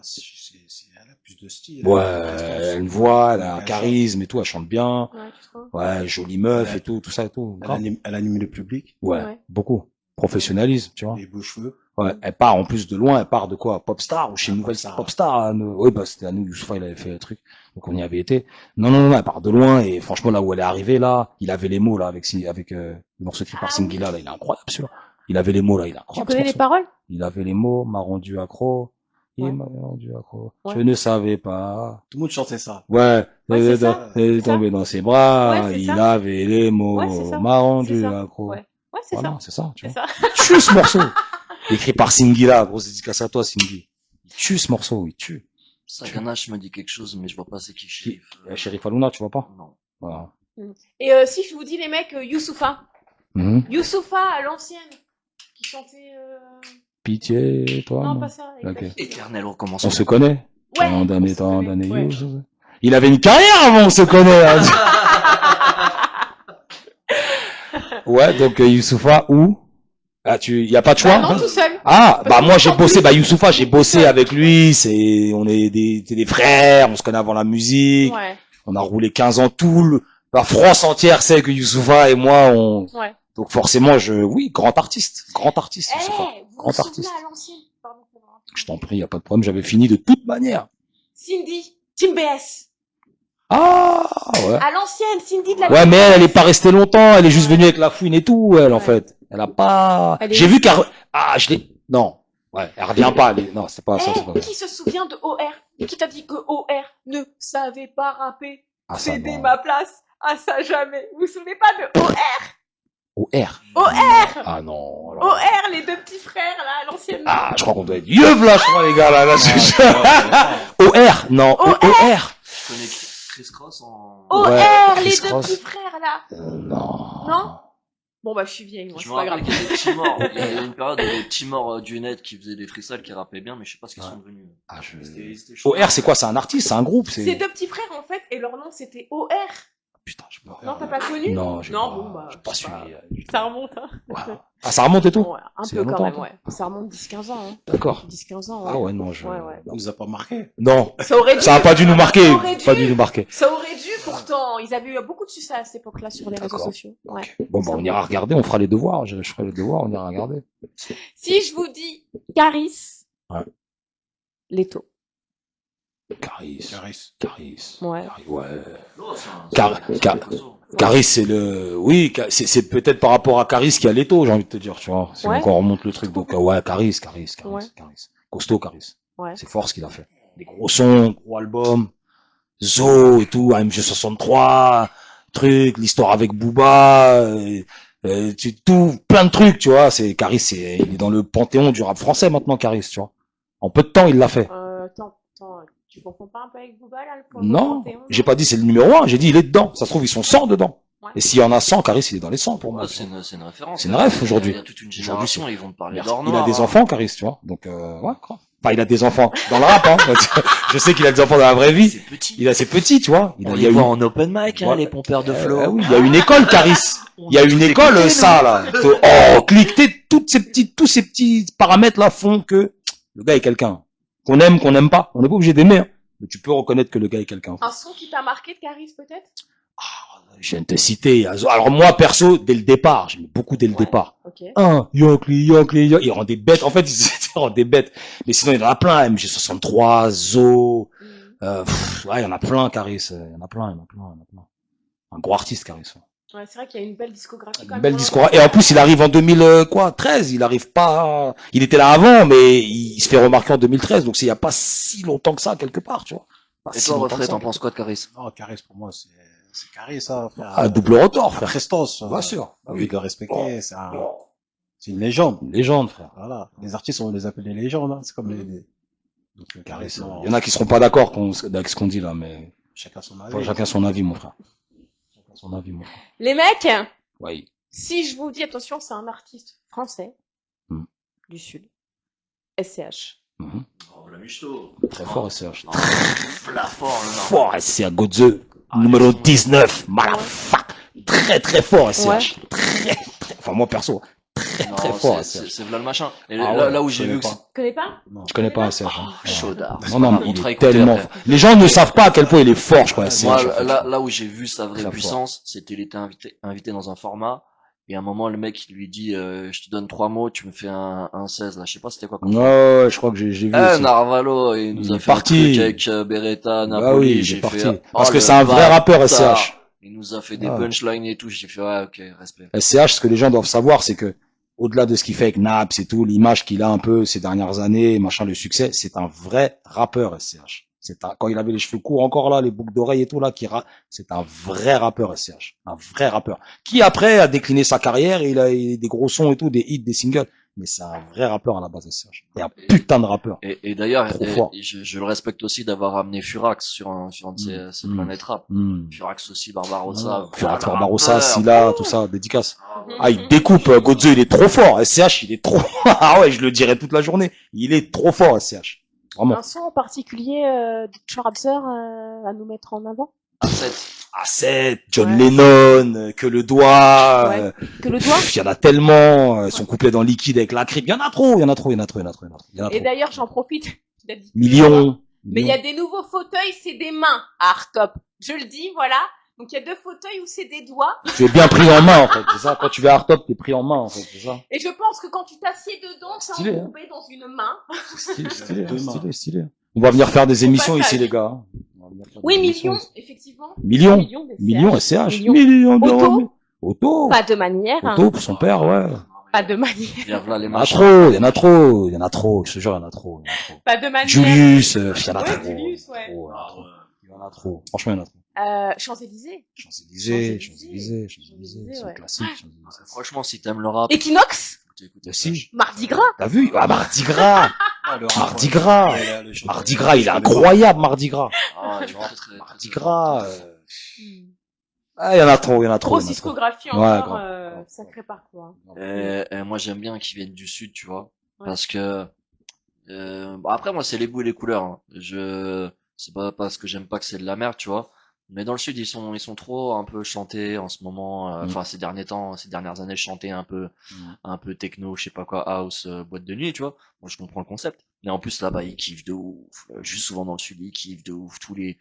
a plus de style. Ouais, elle a une voix, elle a un charisme et tout, elle chante bien. Ouais, tu trouves? Ouais, jolie meuf Ouais. et tout ça et tout. Elle anime le public, Ouais, Ouais. beaucoup. Professionnalisme, tu vois. les beaux cheveux. Ouais, elle part en plus de loin, elle part de quoi? Popstar ou chez Ah, Nouvelle Popstar. Popstar. À nous. Oui, bah c'était à nous, Youssoupha, il avait fait le truc. Donc on y avait été. Non, elle part de loin et franchement là où elle est arrivée là, il avait les mots là avec le morceau écrit par Ah Singila là, il est incroyable celui-là. Il avait les mots là, il est Tu incroyable. connais ce les morceau. paroles? Il avait les mots, m'a rendu accro. Il Ouais. m'a rendu accro. Ouais. Je ne savais pas. Tout le monde chantait ça. Ouais. Ouais, c'est ça, Il est c'est ça. tombé dans ses bras. Ouais, c'est Il ça. avait les Ouais, mots. c'est ça. M'a C'est rendu ça. accro. Ouais, ouais, c'est Voilà, ça. c'est ça, tu C'est vois. ça. Il tue ce morceau. Écrit par Singila. Grosse dédicace à toi, Singi. Il tue ce morceau, il tue. Saganache me dit quelque chose, mais je vois pas c'est qui Chérif. Sheriff Aluna, tu vois pas? Non. Voilà. Et si je vous dis les mecs, Youssoupha. Mhm. Youssoupha à l'ancienne. Qui chantait... Pitié, toi. Non, non. pas ça. Ok. Éternel On recommencement. se connaît? Ouais. Tant d'années, on se tant connaît. d'années. Ouais. Il avait une carrière avant, on se connaît. Hein. Ouais, donc Youssoupha, où? Ah, y a pas de choix? Bah non, tout seul. Ah, Parce bah que moi tu j'ai sens bossé, plus. bah Youssoupha, j'ai bossé seul. avec lui, on est des frères, on se connaît avant la musique, Ouais, on a roulé 15 ans la France entière sait que Youssoupha et moi, ouais. donc forcément oui, grand artiste, Youssoupha. Eh, vous Grand vous souvenez artiste. à l'ancienne? Pardon, c'est vrai. Je t'en prie, y a pas de problème, j'avais fini de toute manière. Cindy, Team BS. Ah, ouais. À l'ancienne, Cindy de la Ouais, mais elle est pas restée longtemps, elle est juste venue avec la fouine et tout, elle, en Ouais. fait. Elle a pas, Elle est j'ai vu juste- je l'ai, non. Ouais, elle revient pas, non, c'est pas ça, c'est pas Eh, ça. qui se souvient de OR? Qui t'a dit que OR ne savait pas rapper? Ah, ça, Céder non. ma place? Ah, ça jamais. Vous vous souvenez pas de OR? OR. OR! Ah non. alors- OR, les deux petits frères, là, à l'ancienne. Ah, je crois qu'on doit être yeuve là, je crois, les gars, là, OR, non, OR. OR. Je connais Chris Cross en... OR, Ouais, les Chris deux Cross. petits frères, là. Non. Non? Bon, bah, je suis vieille, moi, Je c'est me pas rappelle grave. qu'il y a des petits morts. Il y a une période où des petits morts du net qui faisaient des freestyles qui rappaient bien, mais je sais pas ce qu'ils sont devenus. Ah, C'était chaud. OR, c'est quoi? C'est un artiste, c'est un groupe, C'est deux petits frères, en fait, et leur nom, c'était OR. Putain, je me Non, t'as pas connu? Non, j'ai Non, pas, bon, bah, j'ai pas c'est pas suivi. Ça remonte, hein. Ouais. Ah, ça remonte et tout? Ouais, un C'est peu longtemps, quand même, toi. ouais. Ça remonte 10-15 ans, hein. D'accord. 10-15 ans, Ah ouais, non, je... Ouais, ouais. Il nous a pas marqué. Non. Ça aurait dû. Ça a pas dû nous marquer. Ça aurait dû. Pas dû nous marquer. Ça aurait dû, pourtant. Ils avaient eu beaucoup de succès à cette époque-là sur les réseaux D'accord. sociaux. Ouais. Ok. Bon, bah, on ira regarder, on fera les devoirs. Je ferai les devoirs, on ira regarder. Si je vous dis Caris. Ouais. Leto. Caris. Caris. Ouais. Ouais. Non, c'est un- Car- c'est un car- perso. Caris, c'est oui, c'est peut-être par rapport à Caris qu'il y a Leto, j'ai envie de te dire, tu vois. Si Ouais. on remonte le truc, donc, ouais, Caris. Ouais. Costaud, Caris. Ouais. C'est fort ce qu'il a fait. Des gros sons, gros albums, Zo et tout, AMG63, truc, l'histoire avec Booba, tout, plein de trucs, tu vois. Caris, il est dans le panthéon du rap français maintenant, Caris, tu vois. En peu de temps, il l'a fait. Attends, tu confonds pas un peu avec Booba, là, le Non, Panthéon, j'ai pas dit c'est le numéro 1, j'ai dit il est dedans. Ça se trouve, ils sont 100 dedans. Ouais. Et s'il y en a 100, Caris, il est dans les 100 pour moi. Ouais, c'est une référence. C'est une ref aujourd'hui. Il y a toute une Aujourd'hui, génération, ils vont te parler d'or Il noir. a des hein. enfants, Caris, tu vois. Donc, ouais, quoi. Enfin, il a des enfants dans le rap, hein. Je sais qu'il a des enfants dans la vraie vie. C'est petit. Il a ses petits, tu vois. On Il y a les voit une, en open mic, hein, Voilà. les pompeurs de flow. oui, il y a une école, Caris. Il y a une école, ça, là. Clique, tous ces petits paramètres, là, font que le gars est quelqu'un. Qu'on aime, qu'on n'aime pas. On n'est pas obligé d'aimer, hein. Mais tu peux reconnaître que le gars est quelqu'un. Un son qui t'a marqué de Caris, peut-être? Je viens de te citer. Alors moi, perso, dès le départ, j'aime beaucoup dès le Ouais. départ. Ok. Yankee, il rend des bêtes. En fait, il rend des bêtes. Mais sinon, il y en a plein. MG63, Zo. Ouais, il y en a plein, Caris. Il y en a plein. Un gros artiste, Caris. Ouais, c'est vrai qu'il y a une belle discographie. quand Une même, belle pour discours. Et en plus, il arrive en 2013. Il arrive pas. Il était là avant, mais il se fait remarquer en 2013. Donc, il y a pas si longtemps que ça quelque part, tu vois. Pas Et si toi, longtemps Refrain, que ça. t'en penses quoi de Caris? Non, Caris, pour moi, c'est Caris, ça, frère. Ah, double retort, La frère. prestance. Bien sûr. Ah oui, de le respecter, c'est une légende. Une légende, frère. Voilà. Les artistes, on les appelle des légendes, hein. C'est comme les, donc, Caris, Il non. y en a qui seront pas d'accord avec ce qu'on dit là, mais Chacun son avis. chacun son avis, mon frère. Chacun son avis, mon frère. Les mecs, Ouais. si je vous dis, attention, c'est un artiste français Hmm. du Sud. SCH. Mhm. Oh, la Michto. Très fort, SCH. Non, la fort, le Fort, SCH, Godze. Numéro 19, malafak. Très, très fort, SCH. Très, enfin, moi, perso. Très fort, c'est là le machin. Et Ah là, ouais, là où je j'ai connais vu que pas. c'est... Tu connais pas? Non. Je connais pas SCH. hein. Oh, chaudard. Non, non, mais On il te est écouter tellement après. fort. Les gens ne savent pas à quel point il est fort, je crois, SCH. Moi, en fait. là où j'ai vu sa vraie Très puissance, c'était il était invité dans un format, et à un moment, le mec, il lui dit, je te donne 3 mots, tu me fais un 16, là. Je sais pas c'était quoi comme format. Ouais, je crois que j'ai vu aussi. Narvalo, il nous Il a est fait parti. un truc avec Beretta, Napoli, Bah oui, il j'ai est parti. fait, Parce oh, que le c'est un vrai rappeur, bâtard. SCH. Il nous a fait des Ah. punchlines et tout, j'ai fait, ouais, ok, respect. SCH, ce que les gens doivent savoir, c'est que au-delà de ce qu'il fait avec Naps et tout, l'image qu'il a un peu ces dernières années, machin, le succès, c'est un vrai rappeur, SCH. Quand il avait les cheveux courts encore là, les boucles d'oreilles et tout là, c'est un vrai rappeur, SCH. Un vrai rappeur. Qui après a décliné sa carrière, il a des gros sons et tout, des hits, des singles. Mais c'est un vrai rappeur à la base, SCH. Et un putain de rappeur. Et d'ailleurs, Trop fort. je le respecte aussi d'avoir amené Furax sur un de ces planètes rap. Furax aussi, Barbarossa. Furax, Barbarossa, Silla, tout ça, dédicace. Mhm. Ah, il découpe, Godzo, il est trop fort. SCH, il est trop, ah ouais, je le dirais toute la journée. Il est trop fort, SCH. Vraiment. Un son en particulier de Trapser à nous mettre en avant? A7, John Ouais. Lennon, Que le doigt, Ouais. Que le doigt? il y en a tellement, son couplet dans Liquide avec la cripe, il y en a trop. Et d'ailleurs, j'en profite. Il a dit Millions. Mais il y a des nouveaux fauteuils, c'est des mains à Hardtop. Je le dis, voilà. Donc il y a 2 fauteuils où c'est des doigts. Tu es bien pris en main, en fait, c'est ça. Quand tu vas à Hardtop, t'es pris en main, en fait, c'est ça. Et je pense que quand tu t'assieds dedans, c'est Stylé, hein. enrobé dans une main. Stylé. On va venir faire des émissions passage. ici, les gars. On va venir faire Oui, des émissions millions, ici. effectivement. Millions. des Millions, CH. SCH. Millions. Millions de Auto. remèdes. Auto. Pas de manière. hein. Auto pour son père, ouais. Pas de manière. Viens, voilà les Il y en a machins. trop, il y en a trop, je te jure, il y en a trop. Pas de manière. Julius, il y en a Ouais, trop. Julius, ouais. Il y en a trop. Franchement, il y en a trop. Champs-Élysées. Champs-Élysées, Champs-Élysées, c'est ouais. classique. Champs-Élysées. Franchement, si t'aimes le rap, Equinox. écoute, Si. Mardi Gras. T'as vu? Ah, Mardi Gras! Ah, le rap, Mardi ouais. Gras. Ouais, le chanteur. Mardi Gras, il est incroyable, Mardi Gras. Ah, tu vois, très, Mardi très, Gras, Hmm. ah, il y en a trop, il y en a trop. Grosse il y en a trop. discographie Ouais, encore, grave. sacré parcours. hein. Et moi, j'aime bien qu'ils viennent du sud, tu vois. Ouais. Parce que, bon, après, moi, c'est les goûts et les couleurs, hein. C'est pas parce que j'aime pas que c'est de la merde, tu vois. Mais dans le sud, ils sont trop un peu chantés en ce moment, enfin, ces dernières années, chantés un peu techno, je sais pas quoi, house, boîte de nuit, tu vois. Moi, je comprends le concept. Mais en plus, là-bas, ils kiffent de ouf. Juste souvent dans le sud, ils kiffent de ouf. Tous les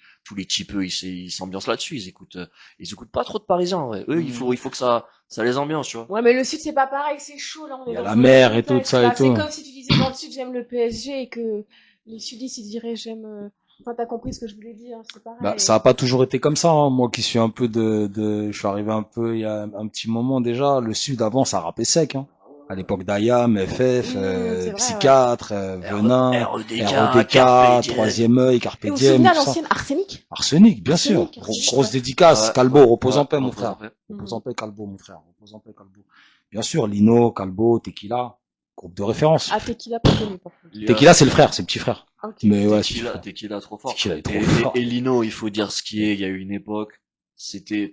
typeux, ils s'ambiancent là-dessus. Ils écoutent pas trop de Parisiens, en vrai. Eux, il faut que ça les ambiance, tu vois. Ouais, mais le sud, c'est pas pareil, c'est chaud, là, on est Il y a dans la une mer autre et tout, contexte, ça et là. tout. C'est comme si tu disais dans le sud, j'aime le PSG et que les sudistes, ils diraient j'aime, enfin, t'as compris ce que je voulais dire, c'est pareil. Bah, ça a pas toujours été comme ça, hein. Moi qui suis un peu je suis arrivé un peu il y a un petit moment déjà. Le Sud avant, ça rappait sec, hein. À l'époque d'Ayam, FF, c'est vrai, Psychiatre, Venin, REDK, Troisième œil, Carpe Et vous vous Diem, souvenez à tout ça. l'ancienne Arsenic? Arsenic, bien sûr. Arsenic, Arsenic, Grosse ouais. dédicace. Ouais, Calbo, repose en paix, mon repose en frère. paix. Repose en paix, Calbo, mon frère. Repose en paix, Calbo. Bien sûr, Lino, Calbo, Tequila, groupe de référence. Ah, Tequila, pas connu, par contre. Tequila, c'est le frère, c'est le petit frère. Ok. Mais ouais, c'est le petit frère. Tequila trop fort. Tequila est trop Et, fort. et Lino, il faut dire ce qui est. Il y a eu une époque,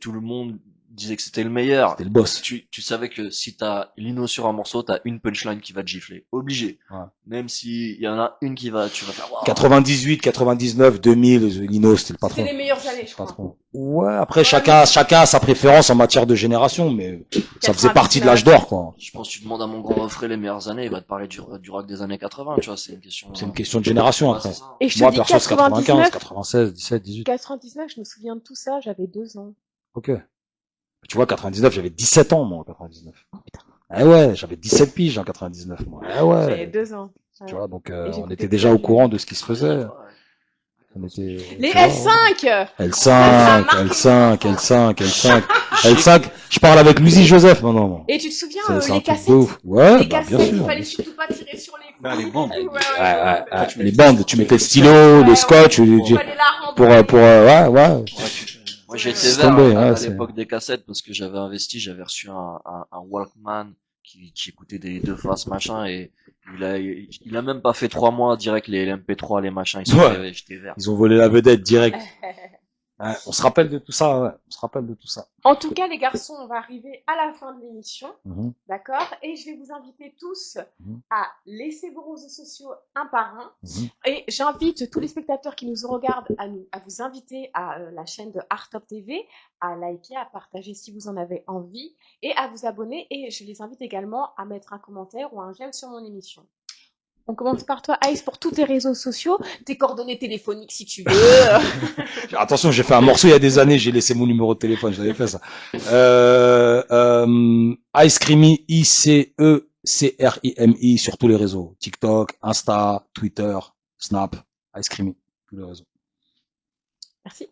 tout le monde disait que c'était le meilleur. C'était le boss. Tu savais que si t'as Lino sur un morceau, t'as une punchline qui va te gifler. Obligé. Ouais. Même si il y en a une tu vas faire, waouh. 98, 99, 2000, Lino, c'était le patron. C'était les meilleures années, je crois. Patron. Ouais, après, chacun a sa préférence en matière de génération, mais ça faisait partie de l'âge d'or, quoi. Je pense que tu demandes à mon grand refrain les meilleures années, il va te parler du rock des années 80, tu vois, c'est une question. C'est une question de génération, Ouais, après. c'est ça. Et je te Moi, dis perso, c'est 95, 99, 96, 17, 18. 99, je me souviens de tout ça, j'avais 2 ans. Ok. Tu vois, 99, j'avais 17 ans, moi, en 99. Oh putain, Eh ouais, j'avais 17 piges en 99, moi. Eh j'avais ouais. 2 ans. Tu vois, donc, Et on j'écoutais était déjà au courant de ce qui se faisait. Ouais. On était, Les tu vois, L5! L5, je parle avec Lucie Joseph maintenant, moi. Et tu te souviens, C'est un les truc cassettes? de ouf. Ouais, Les bah, cassettes, bien il sûr. fallait surtout pas tirer sur les coups. Ah, les bandes. Ouais. Les bandes, tu mettais le stylo, le scotch, Il fallait la pour, remballer. ouais. Moi, j'étais C'est vert tombé, à ouais, l'époque des cassettes parce que j'avais investi, j'avais reçu un Walkman qui écoutait des deux faces, machin, et il a même pas fait 3 mois direct les MP3, les machins, ils sont Ouais. arrivés, j'étais vert. Ils ont volé la vedette direct. Ouais, on se rappelle de tout ça, ouais. On se rappelle de tout ça. En tout cas, les garçons, on va arriver à la fin de l'émission, Mhm. d'accord? Et je vais vous inviter tous Mhm. à laisser vos réseaux sociaux un par un. Mhm. Et j'invite tous les spectateurs qui nous regardent à vous inviter à la chaîne de Hardtop TV, à liker, à partager si vous en avez envie, et à vous abonner. Et je les invite également à mettre un commentaire ou un j'aime sur mon émission. On commence par toi, Ice, pour tous tes réseaux sociaux, tes coordonnées téléphoniques si tu veux. Attention, j'ai fait un morceau il y a des années, j'ai laissé mon numéro de téléphone, j'avais fait ça. Ice Creamy, ICECRIMI sur tous les réseaux. TikTok, Insta, Twitter, Snap, Ice Creamy, tous les réseaux. Merci.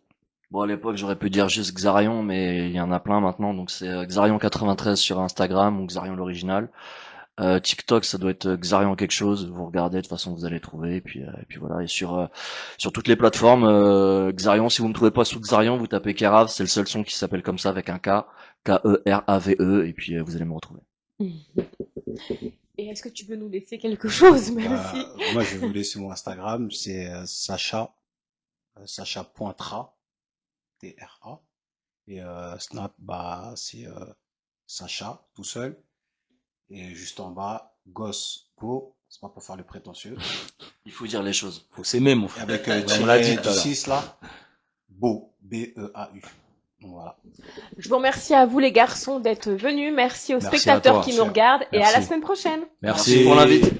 Bon, à l'époque, j'aurais pu dire juste Xarion, mais il y en a plein maintenant, donc c'est Xarion93 sur Instagram ou Xarion l'original. TikTok, ça doit être Xarian quelque chose. Vous regardez, de toute façon, vous allez trouver. Et puis voilà. Et sur toutes les plateformes, Xarian, si vous me trouvez pas sous Xarian, vous tapez Kerav. C'est le seul son qui s'appelle comme ça avec un K. K-E-R-A-V-E. Et puis, vous allez me retrouver. Et est-ce que tu peux nous laisser quelque chose? Merci. Moi, je vais vous laisser mon Instagram, c'est Sacha.tra, T-R-A. Et Snap, bah, c'est Sacha, tout seul. Et juste en bas, Goss Go, c'est pas pour faire le prétentieux. Il faut dire les choses. Faut s'aimer, mon Et frère. avec On l'a dit tiré tout à du l'heure. 6 là, Beau, B-E-A-U. Donc voilà. Je vous remercie à vous les garçons d'être venus. Merci aux Merci à spectateurs toi. qui nous regardent et à la Merci. semaine prochaine. Merci pour l'invite.